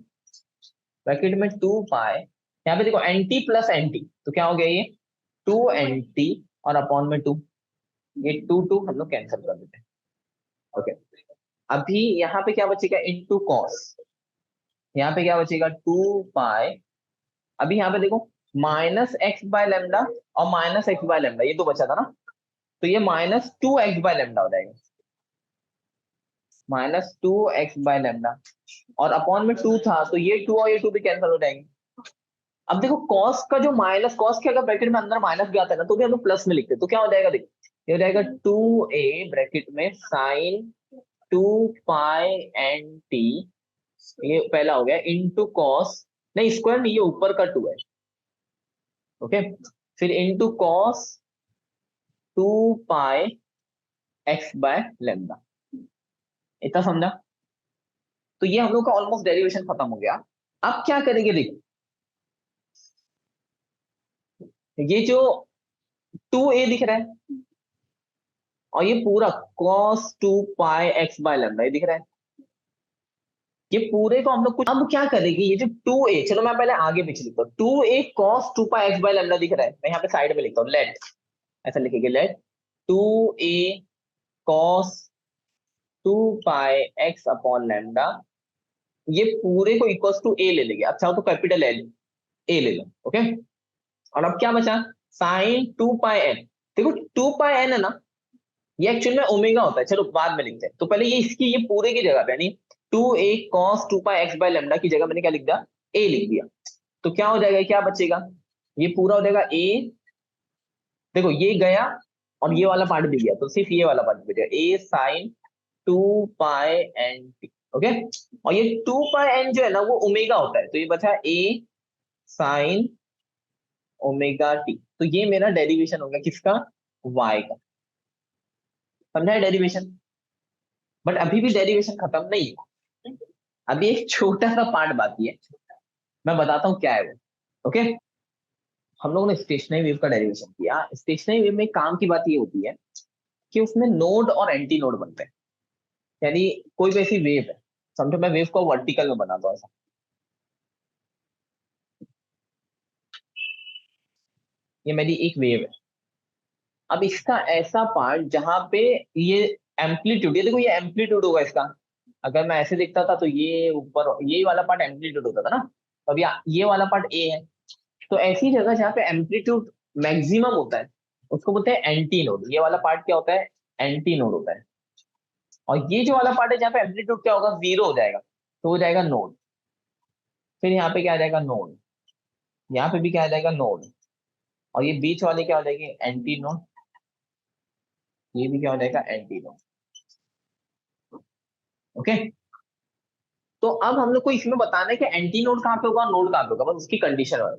ब्रैकेट में 2 पाई, यहाँ पे देखो एंटी प्लस एंटी, तो क्या हो गया ये 2 एंटी और अपॉन में 2, ये 2 हम लोग कैंसिल कर देते हैं। ओके, अभी यहाँ पे क्या बचेगा, इंटू कॉस, यहाँ पे क्या बचेगा 2 पाई, अभी यहाँ पे देखो माइनस एक्स बाय लेमडा और माइनस एक्स बाय लेमडा, ये तो बचा था ना, तो ये माइनस 2 एक्स बाय लेमडा हो जाएगा, माइनस 2 एक्स बाय लेमडा, और अपॉन में 2 था, तो ये 2 और ये 2 भी कैंसिल हो जाएंगे। अब देखो कॉस का जो माइनस, कॉस के अगर ब्रैकेट में अंदर माइनस भी आता है ना, तो भी हम लोग प्लस में लिखते हैं, तो क्या हो जाएगा, देखो ये हो जाएगा 2a ब्रैकेट में साइन 2 पाई एन टी, ये पहला हो गया, इंटू कॉस, नहीं स्क्वायर नहीं, ये ऊपर का 2 है। ओके, फिर into cos 2 pi X by lambda, इतना समझा। तो ये हम लोग का ऑलमोस्ट डेरिवेशन खत्म हो गया। अब क्या करेंगे, देखो ये जो 2a दिख रहा है और ये पूरा cos 2 pi X by lambda ये दिख रहा है, ये पूरे को हम लोग कुछ, अब क्या करेंगे, ये जो 2a, चलो मैं पहले आगे पीछे लिखता हूँ, 2a cos 2 pi X by lambda दिख रहा है, मैं यहाँ पे साइड में लिखता हूँ लेट, ऐसा लिखेंगे late 2a cos 2 pi X upon lambda, ये पूरे को इक्वल्स टू a ले लेंगे, अब चाहो तो कैपिटल L a ले लो। ओके, और अब क्या बचा, साइन 2 पाई n, देखो 2 पाई n है ना, ये एक्चुअल में ओमेगा होता है, चलो बाद में लिखते हैं। तो पहले ये इसकी ये पूरे की जगह पे यानी 2a cos 2 pi x by lambda की जगह मैंने क्या लिख दिया, a लिख दिया। तो क्या हो जाएगा, क्या बचेगा, ये पूरा हो जाएगा a, देखो ये गया और ये वाला पार्ट भी गया, तो सिर्फ ये वाला पार्ट बचेगा, a sin 2 pi N T. Okay, और ये 2 पाई एन जो है ना वो ओमेगा होता है, तो ये बचा a sin ओमेगा टी। तो ये मेरा डेरिवेशन होगा किसका, y का। समझा है डेरिवेशन। बट अभी भी डेरिवेशन खत्म नहीं है, अभी एक छोटा सा पार्ट बाकी है, मैं बताता हूँ क्या है वो। ओके, हम लोगों ने स्टेशनरी वेव का डेरिवेशन किया। स्टेशनरी वेव में काम की बात ये होती है कि उसमें नोड और एंटी नोड बनते हैं। यानी कोई भी ऐसी वेव है, समझो मैं वेव को वर्टिकल में बनाता हूँ ऐसा, ये मेरी एक वेव है। अब इसका ऐसा पार्ट जहां पे ये एम्पलीट्यूड, ये देखो ये एम्पलीट्यूड होगा इसका, अगर मैं ऐसे देखता था तो ये ऊपर ये वाला पार्ट एम्पलीट्यूड होता था ना, तो अभी ये वाला पार्ट ए है। तो ऐसी जगह जहाँ पे एम्पलीट्यूड मैक्सिमम होता है उसको बोलते हैं एंटी नोड। ये वाला पार्ट क्या होता है, एंटी नोड होता है। और ये जो वाला पार्ट है जहाँ पे एम्पलीट्यूड क्या होगा, जीरो हो जाएगा, तो हो जाएगा नोड। फिर यहाँ पे क्या आ जाएगा, नोड। यहाँ पे भी क्या आ जाएगा, नोड। और ये बीच वाले क्या हो जाएंगे, एंटी नोड। ये भी क्या हो जाएगा, एंटी नोड। ओके, तो अब हम लोग को इसमें बताना है कि एंटी नोड कहाँ पे होगा, नोड कहाँ पे होगा, बस उसकी कंडीशन है।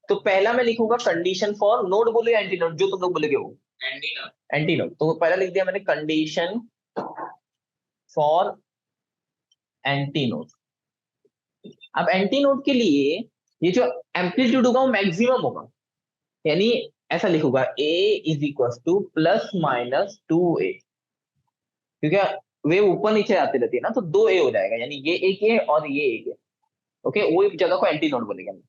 तो पहला मैं लिखूंगा कंडीशन फॉर नोड, बोलो या एंटी नोड, जो तुम लोग बोलोगे वो एंटी नोड। तो पहला लिख दिया मैंने कंडीशन फॉर एंटी नोड। अब एंटी नोड के लिए ये जो एम्पलीट्यूड होगा वो मैक्सिमम होगा, यानी ऐसा लिखूंगा a is equal two plus minus 2a, क्योंकि वे ऊपर नीचे आते रहती है ना, तो 2a हो जाएगा, यानी ये एक है और ये एक है। ओके, वो एक जगह को एंटी नोड बोलेंगे हम।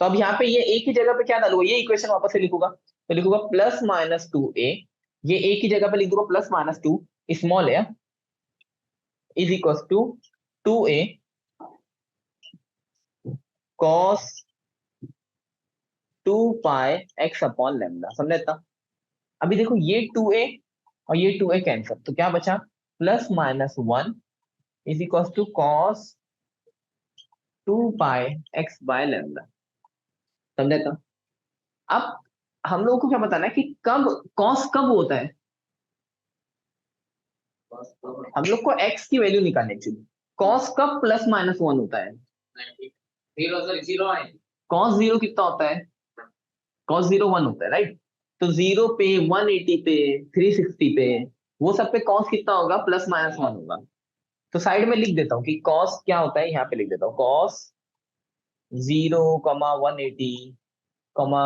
तो अब यहाँ पे ये एक ही जगह पे क्या डालूंगा, ये इक्वेशन वापस से लिखूंगा, तो लिखूंगा प्लस माइनस 2a, ये एक ही जगह पे लिख दूंगा प्लस माइनस 2 स्मॉल है, is equal to 2a cos 2 pi X upon lambda. समझा इतना। अभी देखो ये 2a और ये 2a कैंसिल, तो क्या बचा, plus minus 1 is equal to cos 2 pi X by lambda. समझा इतना। अब हम लोगों को क्या बताना है कि कब कॉस कब होता है, हम लोग को एक्स की वैल्यू निकालनी चाहिए। कॉस कब प्लस माइनस 1 होता है, कॉस जीरो कितना होता है, कॉस जीरो 1 होता है, राइट। तो जीरो पे 180 पे 360 पे वो सब पे कॉस कितना होगा, प्लस माइनस 1 होगा। तो साइड में लिख देता हूँ कि कॉस क्या होता है, यहाँ पे लिख देता हूँ कॉस 0, 180, कॉमा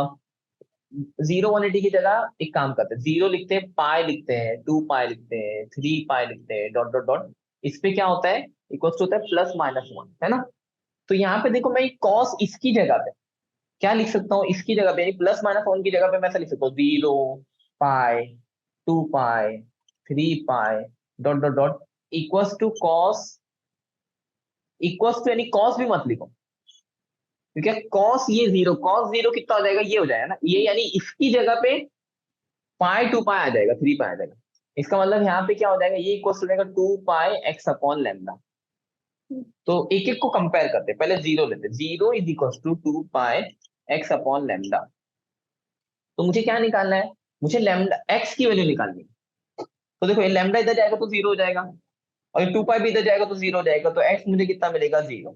0, 180 की जगह एक काम करते हैं, जीरो लिखते हैं, पाई लिखते हैं, 2 पाई लिखते हैं, 3 पाई लिखते हैं, डॉट डॉट डॉट। इस पे क्या होता है, इक्वल टू होता है प्लस माइनस 1, है ना। तो यहाँ पे देखो मैं कॉस इसकी जगह पे क्या लिख सकता हूँ, इसकी जगह पे प्लस माइनस 1 की जगह पे मैं ऐसा लिख सकता हूँ 0 pi 2 pi 3 pi dot dot dot equals to cos, equals to यानी कॉस भी मत लिखो, क्योंकि कॉस ये जीरो, कॉस जीरो कितना हो जाएगा, ये हो जाएगा ना, ये यानी इसकी जगह पे पाई 2 पाई आ जाएगा, 3 पाई आ जाएगा। इसका मतलब यहाँ पे क्या हो जाएगा, ये इक्वल हो जाएगा 2 पाई एक्स अपॉन लेमडा। तो एक एक को कंपेयर करते हैं, पहले जीरो लेते हैं, 0 is equal to 2 pi X upon lambda. तो मुझे क्या निकालना है, मुझे लेमडा एक्स की वैल्यू निकालनी है। तो देखो ये लेमडा इधर जाएगा तो जीरो हो जाएगा, और ये 2 पाई भी इधर जाएगा तो जीरो हो जाएगा, तो एक्स मुझे कितना मिलेगा, जीरो।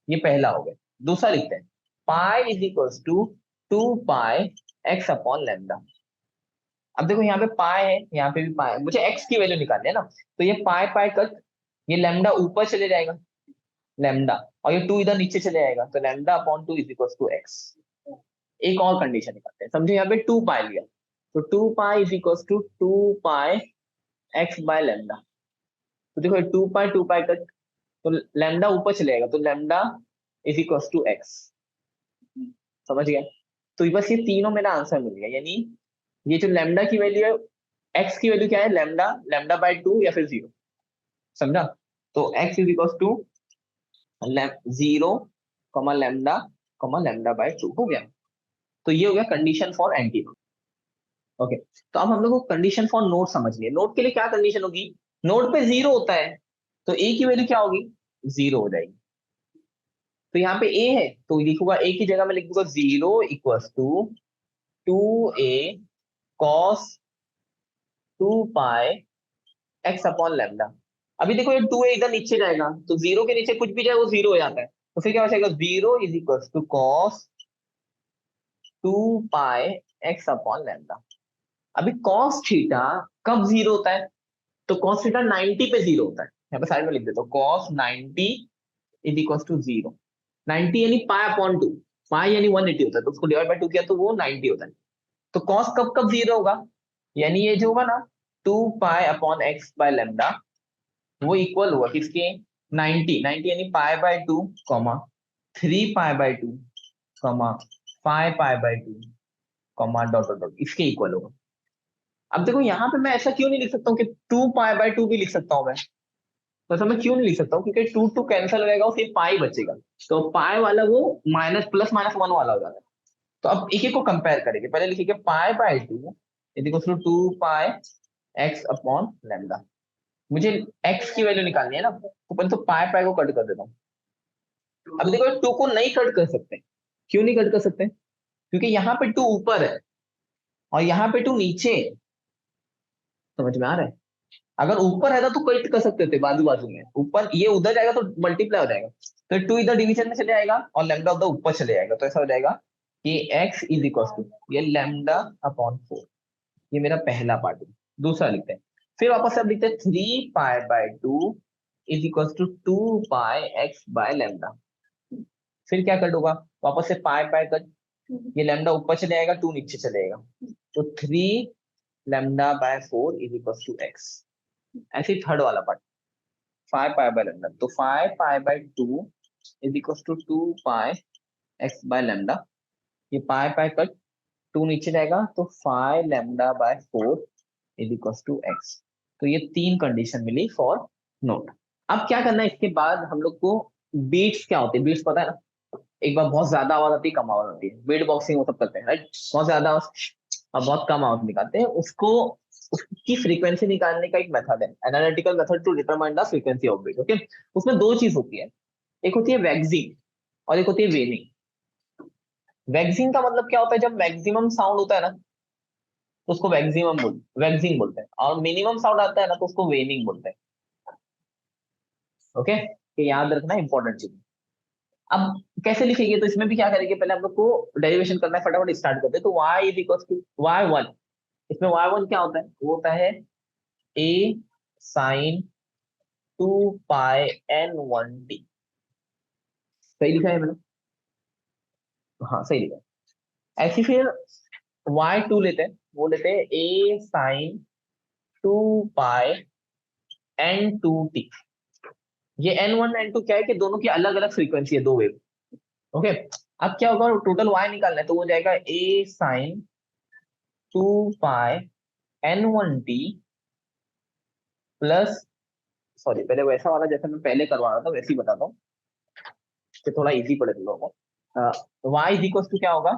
ये पहला हो गया। दूसरा लिखते हैं, pi is equal to 2 pi X upon lambda. अब देखो यहाँ पे पाई है, यहाँ पे भी पाई है, मुझे एक्स की वैल्यू निकालनी है ना, तो ये पाई पाई कट, ये लेमडा ऊपर चले जाएगा, लेमडा, और ये 2 इधर नीचे चले जाएगा, तो lambda upon 2 is equal to X. एक और कंडीशन निकालते हैं, समझो यहाँ पे 2 पाई लिया, तो 2 pi is equal to 2 pi X by lambda. तो देखो 2 पाई कट, तो लेमडा ऊपर चलेगा, तो lambda is equal to X. समझ गया। तो बस ये तीनों मेरा आंसर मिल गया, यानी ये जो लेमडा की वैल्यू है, एक्स की वैल्यू क्या है, लेमडा, लेमडा बाय 2 या फिर जीरो। समझा। तो X is equal to 0, lambda, lambda by 2 हो गया। तो ये हो गया कंडीशन फॉर एंटी। ओके, तो अब हम लोग को कंडीशन फॉर नोड समझनी है। नोड के लिए क्या कंडीशन होगी, नोड पे जीरो होता है तो ए की वैल्यू क्या होगी, जीरो हो जाएगी। तो यहाँ पे ए है तो लिखूंगा ए की जगह में लिख दूंगा zero equals to 2a cos 2 pi X upon lambda. अभी देखो ये 2a इधर नीचे जाएगा तो जीरो के नीचे कुछ भी जाए वो जीरो हो जाता है, तो फिर क्या हो जाएगा, zero is equals to cos 2 pi X upon lambda. अभी कॉस थीटा कब जीरो होता है, तो कॉस थीटा 90 पे जीरो होता है। यहाँ पे साइड में लिख देता हूँ cos 90 is equal to zero. 90 यानी पाई अपॉन टू, पाई यानी 180 होता है तो उसको डिवाइड बाय टू किया तो वो 90 होता है। तो कॉस कब कब जीरो होगा, यानी ये जो होगा ना 2 pi upon x by lambda वो इक्वल हुआ किसके, 90, 90 यानी पाई by two comma 3 pi by two comma 5 pi by two comma dot dot dot इसके इक्वल होगा। अब देखो यहाँ पे मैं ऐसा क्यों नहीं लिख सकता हूँ कि 2 पाई बाय टू भी लिख सकता हूँ मैं, तो ऐसा मैं क्यों नहीं लिख सकता हूँ, क्योंकि टू टू कैंसिल हो जाएगा, सिर्फ पाई बचेगा। तो पाई वाला वो माइनस प्लस माइनस वन वाला हो जाता है। तो अब एक एक को कंपेयर करेंगे, पहले लिखिए pi by two equal to 2 pi X upon lambda. मुझे एक्स की वैल्यू निकालनी है ना, तो पहले तो पाई पाई को कट कर देता हूँ। अब देखो टू को नहीं कट कर सकते, क्यों नहीं कट कर सकते, क्योंकि यहाँ पे टू ऊपर है और यहाँ पे टू नीचे है। समझ में आ रहा है, अगर ऊपर है तो कट कर सकते थे बाजू बाजू में, ऊपर ये उधर जाएगा तो मल्टीप्लाई हो जाएगा, तो टू इधर डिवीजन में चले जाएगा और लेमडा उधर ऊपर चले जाएगा, तो ऐसा हो जाएगा कि एक्स इज इक्वल टू ये लेमडा अपॉन 4। ये मेरा पहला पार्ट है। दूसरा लिखते हैं, फिर वापस से अब लिखते हैं 3 pi by two is equal to 2 pi X by lambda. फिर क्या कट होगा, वापस से पाई पाई कट, ये लेमडा ऊपर चले जाएगा टू नीचे चलेगा, तो 3 lambda by 4 is equal to X. ऐसे ही थर्ड वाला पार्ट 5 पाई बाय लेमडा, तो 5 pi by 2 is equal to 2 pi X by lambda. ये पाई पाई कट, टू नीचे जाएगा तो 5 lambda by 4 is equal to X. तो ये तीन कंडीशन मिली फॉर नोट। अब क्या करना है, इसके बाद हम लोग को बीट्स क्या होते हैं, बीट्स पता है ना, एक बार बहुत ज्यादा आवाज आती है कम आवाज आती है, बीट बॉक्सिंग वो सब करते हैं राइट, बहुत ज्यादा आवाज और बहुत कम आवाज निकालते हैं उसको, उसकी फ्रीक्वेंसी निकालने का एक मेथड है, analytical method to determine the frequency of beat. Okay, उसमें दो चीज होती है, एक होती है वैक्सिंग और एक होती है वेनिंग। वैक्सिंग का मतलब क्या होता है, जब मैक्सिमम साउंड होता है ना तो उसको वैक्सिंग बोलते हैं, और मिनिमम साउंड आता है ना तो उसको वेनिंग बोलते हैं। ओके, ये याद रखना इंपॉर्टेंट चीज। अब कैसे लिखेंगे, तो इसमें भी क्या करेंगे, पहले हम लोग को डेरिवेशन करना है, फटाफट स्टार्ट करते हैं। तो y is equal to y1, इसमें y1 क्या होता है, वो होता है a साइन 2 पाई n1t। सही लिखा है मैंने, हाँ सही लिखा है। ऐसे फिर y2 लेते हैं, वो लेते हैं a साइन 2 पाई n2t। ये n1 n2 क्या है कि दोनों की अलग अलग फ्रीक्वेंसी है, दो वेव। ओके, अब क्या होगा, टोटल y निकालना है तो वो जाएगा a sine 2 pi n1t plus, sorry पहले वैसा वाला जैसे मैं पहले करवा रहा था वैसे ही बताता हूँ कि थोड़ा इजी पड़े तुम लोगों को। y इज इक्वल टू क्या होगा,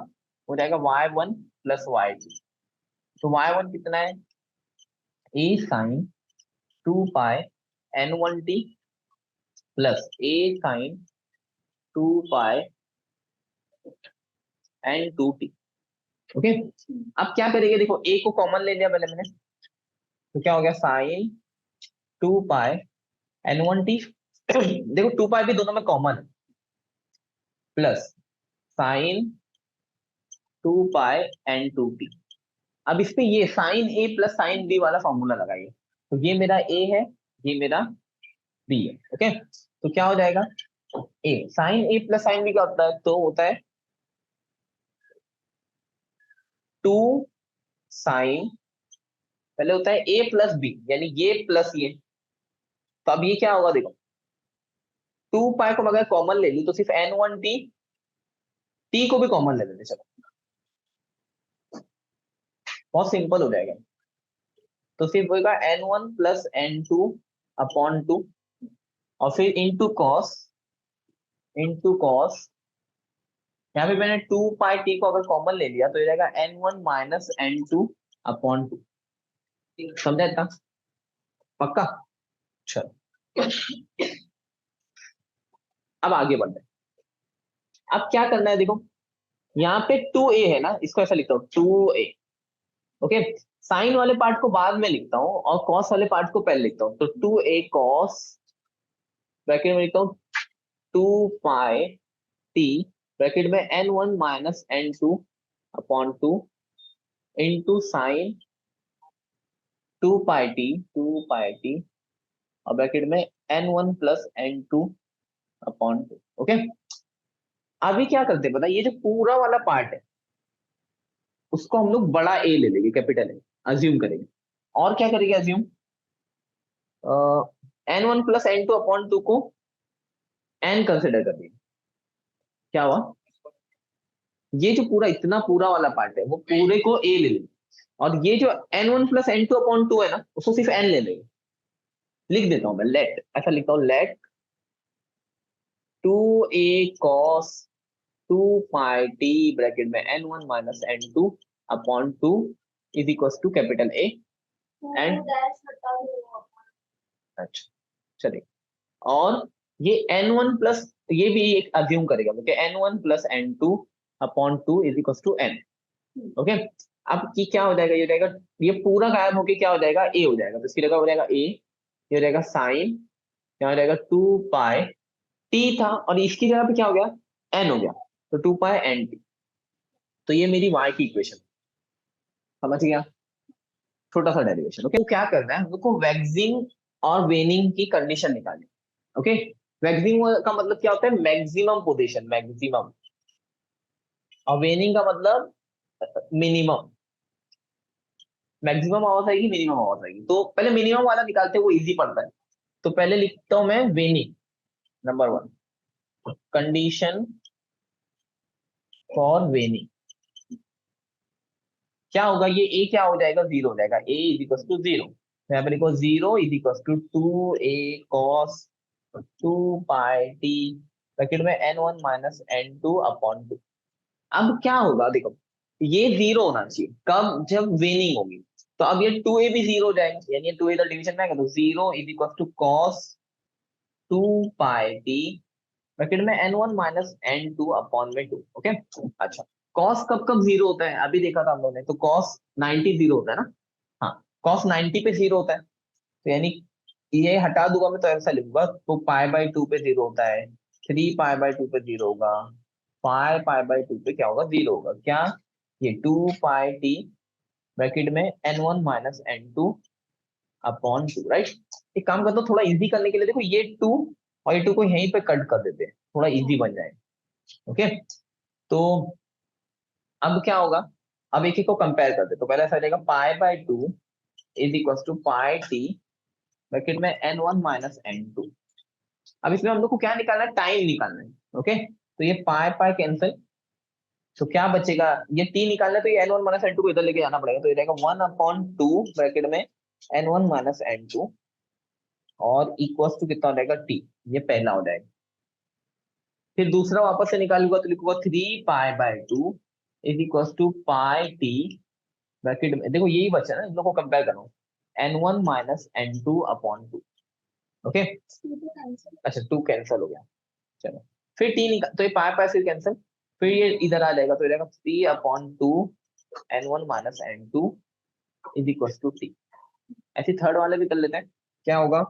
हो जाएगा y1 प्लस y2। तो y1 कितना है, a sine 2 pi n1t plus a sine 2 pi n2t। Okay, अब क्या करेंगे, देखो a को कॉमन ले लिया पहले मैंने, तो क्या हो गया साइन 2 पाई n1t। देखो 2 पाई भी दोनों में कॉमन है, प्लस साइन 2 पाई n2t। अब इस पे ये साइन ए प्लस साइन बी वाला फॉर्मूला लगाइए, तो ये मेरा ए है, ये मेरा बी है। ओके, तो क्या हो जाएगा, ए साइन ए प्लस साइन बी क्या होता है, तो होता है 2 साइन, पहले होता है ए प्लस बी यानी ये प्लस ये। तो अब ये क्या होगा देखो, 2 पाई को अगर कॉमन ले लूं तो सिर्फ n1t, टी को भी कॉमन ले लेते चलो, बहुत सिंपल हो जाएगा। तो सिर्फ होगा n1 प्लस n2 अपॉन 2 और फिर इंटू कॉस, यहाँ पे मैंने 2 पाई टी को अगर कॉमन ले लिया तो ये जाएगा n1 माइनस n2 अपॉन 2। समझा इतना? पक्का? चलो अब आगे बढ़ते हैं। अब क्या करना है, देखो यहाँ पे 2a है ना, इसको ऐसा लिखता हूँ 2a। ओके, साइन वाले पार्ट को बाद में लिखता हूँ और कॉस वाले पार्ट को पहले लिखता हूँ। तो 2a कॉस, ब्रैकेट में लिखता हूँ 2 पाई t, ब्रैकेट में n1 minus n2 upon 2 into sine 2 pi t और ब्रैकेट में n1 plus n2 upon 2। Okay, अभी क्या करते हैं पता है, ये जो पूरा वाला पार्ट है उसको हम लोग बड़ा ए ले लेंगे, कैपिटल ए अज्यूम करेंगे। और क्या करेंगे assume, n1 plus n2 upon 2 को n कंसिडर कर देंगे। क्या हुआ, ये जो पूरा इतना पूरा वाला पार्ट है वो पूरे को ए ले लेंगे, और ये जो n1 प्लस n2 अपॉन 2 है ना उसको सिर्फ n ले लेंगे। लिख देता हूं मैं, लेट, ऐसा लिखता हूं, let 2a cos 2 pi t bracket में n1 minus n2 upon 2 is equal to capital A and, अच्छा चलिए, और ये n1 प्लस, ये भी एक अज्यूम करेगा क्योंकि n1 plus n2 upon 2 is equal to n। Okay, अब की क्या हो जाएगा, ये हो जाएगा, ये पूरा गायब होके क्या हो जाएगा, a हो जाएगा। तो इसकी जगह हो जाएगा a, ये हो जाएगा साइन, क्या हो जाएगा 2 पाई t था और इसकी जगह पे क्या हो गया, n हो गया, तो 2 पाई n t। तो ये मेरी y की इक्वेशन, समझ गया, छोटा सा डेरिवेशन। ओके, तो क्या करना है हमको, वैक्सिंग और वेनिंग की कंडीशन निकालनी। ओके, वैक्सिंग का मतलब क्या होता है, मैक्सिमम पोजीशन, मैक्सिमम, और वेनिंग का मतलब मिनिमम। मैक्सिमम आवाज आएगी, मिनिमम आवाज आएगी, तो पहले मिनिमम वाला निकालते हैं, वो इजी पड़ता है। तो पहले लिखता हूं मैं वेनिंग, नंबर 1 कंडीशन फॉर वेनिंग। क्या होगा, ये ए क्या हो जाएगा, 0 हो जाएगा, ए इज इक्वल टू 0। यहाँ पे लिखो 0 is equal to 2a cos 2 pi t bracket में n1 माइनस n2 अपॉन 2। अब क्या होगा, देखो ये 0 होना चाहिए कब, जब वेनिंग होगी। तो अब ये 2a भी 0 हो जाएगा, यानी 2a इधर डिवीजन में आएगा, तो 0 is equal to cos 2 pi t bracket में n1 माइनस n2 अपॉन में 2। ओके, अच्छा, cos कब कब 0 होता है, अभी देखा था हम लोगों ने, तो cos 90 0 होता है ना। हाँ, cos 90 पे 0 होता है, तो यानी ये हटा दूंगा मैं तो ऐसा लिखूंगा, तो पाई/2 पे 0 होता है, 3 पाई/2 पे 0 होगा, 5 पाई/2 पे क्या होगा, 0 होगा। क्या, ये 2 पाई t ब्रैकेट में n1 minus n2 upon 2, right. एक काम करता हूँ थोड़ा इजी करने के लिए, देखो ये 2 और ये 2 को यहीं पे कट कर देते हैं, थोड़ा इजी बन जाएगा। ओके, तो अब क्या होगा, अब एक एक को कंपेयर करते, तो पहले ऐसा रहेगा pi is equal to pi t bracket में n1 माइनस n2। अब इसमें हम लोग को क्या निकालना है, टाइम निकालना है। ओके, तो ये पाई पाई कैंसिल, तो क्या बचेगा, ये t निकालना है, तो ये n1 माइनस n2 को इधर लेके जाना पड़ेगा, तो ये रहेगा 1/2 ब्रैकेट में n1 माइनस n2 और इक्वल टू कितना हो जाएगा t, ये पहला हो जाएगा। फिर दूसरा वापस से निकालूंगा तो लिखूंगा 3 pi is equal to pi t bracket में, देखो यही बचा ना, इन लोगों को कंपेयर करो, n1 minus n2 upon 2। Okay, अच्छा 2 कैंसिल हो गया, चलो फिर टी निकाल, तो ये पाई पाई से कैंसिल, फिर ये इधर आ जाएगा, तो ये रहेगा 3/2 n1 minus n2 is equal to T. ऐसे थर्ड वाले भी कर लेते हैं, क्या होगा,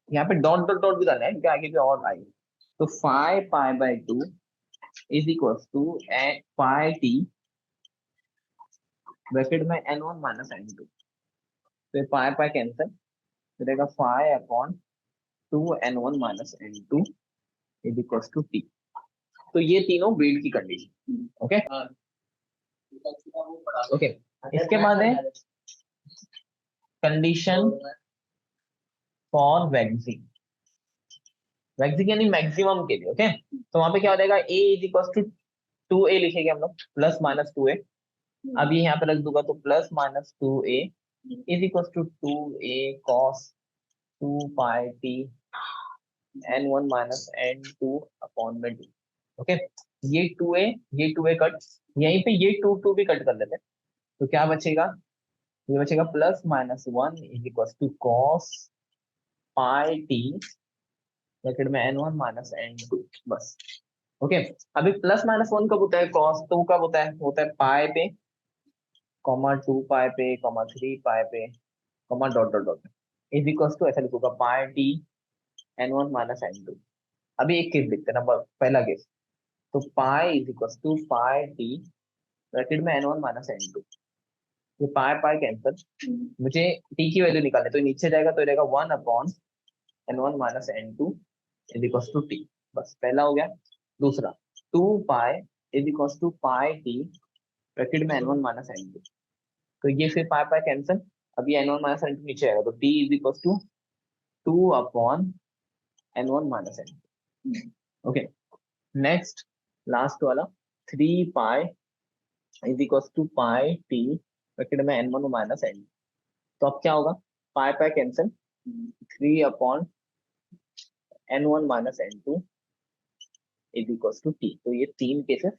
यहाँ पे डॉट डॉट डॉट भी करना है क्योंकि आगे भी और आएगी। तो 5 pi is equal to pi T bracket में n1 माइनस n2, तो पाई पाई कैंसिल, तो रहेगा 5/2 n1 minus n2 is equal to T. तो ये तीनों वेट की कंडीशन। ओके, ओके, इसके बाद है कंडीशन फॉर वैक्सिंग, वैक्सिंग यानी मैक्सिमम के लिए। ओके, तो वहां पे क्या हो जाएगा, a is equal to 2a लिखेंगे हम लोग, प्लस माइनस 2a। अब ये यहाँ पे रख दूंगा, तो plus minus 2a is equal to 2a cos 2 pi t n1 minus n2 upon में 2। ओके, ये 2a कट, यहीं पे ये 2 2 भी कट कर लेते हैं, तो क्या बचेगा, ये बचेगा plus minus one is equal to cos pi T bracket में n1 माइनस n2 बस। ओके, अभी प्लस माइनस वन कब होता है, कॉस तो कब होता है पाई पे, कॉमा 2 पाई पे, कॉमा 3 पाई पे, comma dot dot dot, is equal to ऐसा लिखूंगा pi T n1 minus n2। अभी एक केस देखते हैं, नंबर पहला केस। तो pi is equal to pi T bracket में n1 माइनस n2। ये पाई पाई कैंसिल, मुझे टी की वैल्यू निकालनी है, तो नीचे जाएगा तो रहेगा 1 upon n1 minus n2 is equal to T. बस पहला हो गया। दूसरा 2 pi is equal to pi T bracket में n1 माइनस n2। तो ये फिर पाई पाई कैंसिल, अभी n1 माइनस n2 नीचे आएगा, तो T is equal to 2 upon n1 minus n2। Okay, next last वाला 3 pi is equal to pi T bracket में n1 माइनस n। तो अब क्या होगा, pi pi cancel, 3 upon n1 minus n2 is equal to T. तो ये तीन केसेस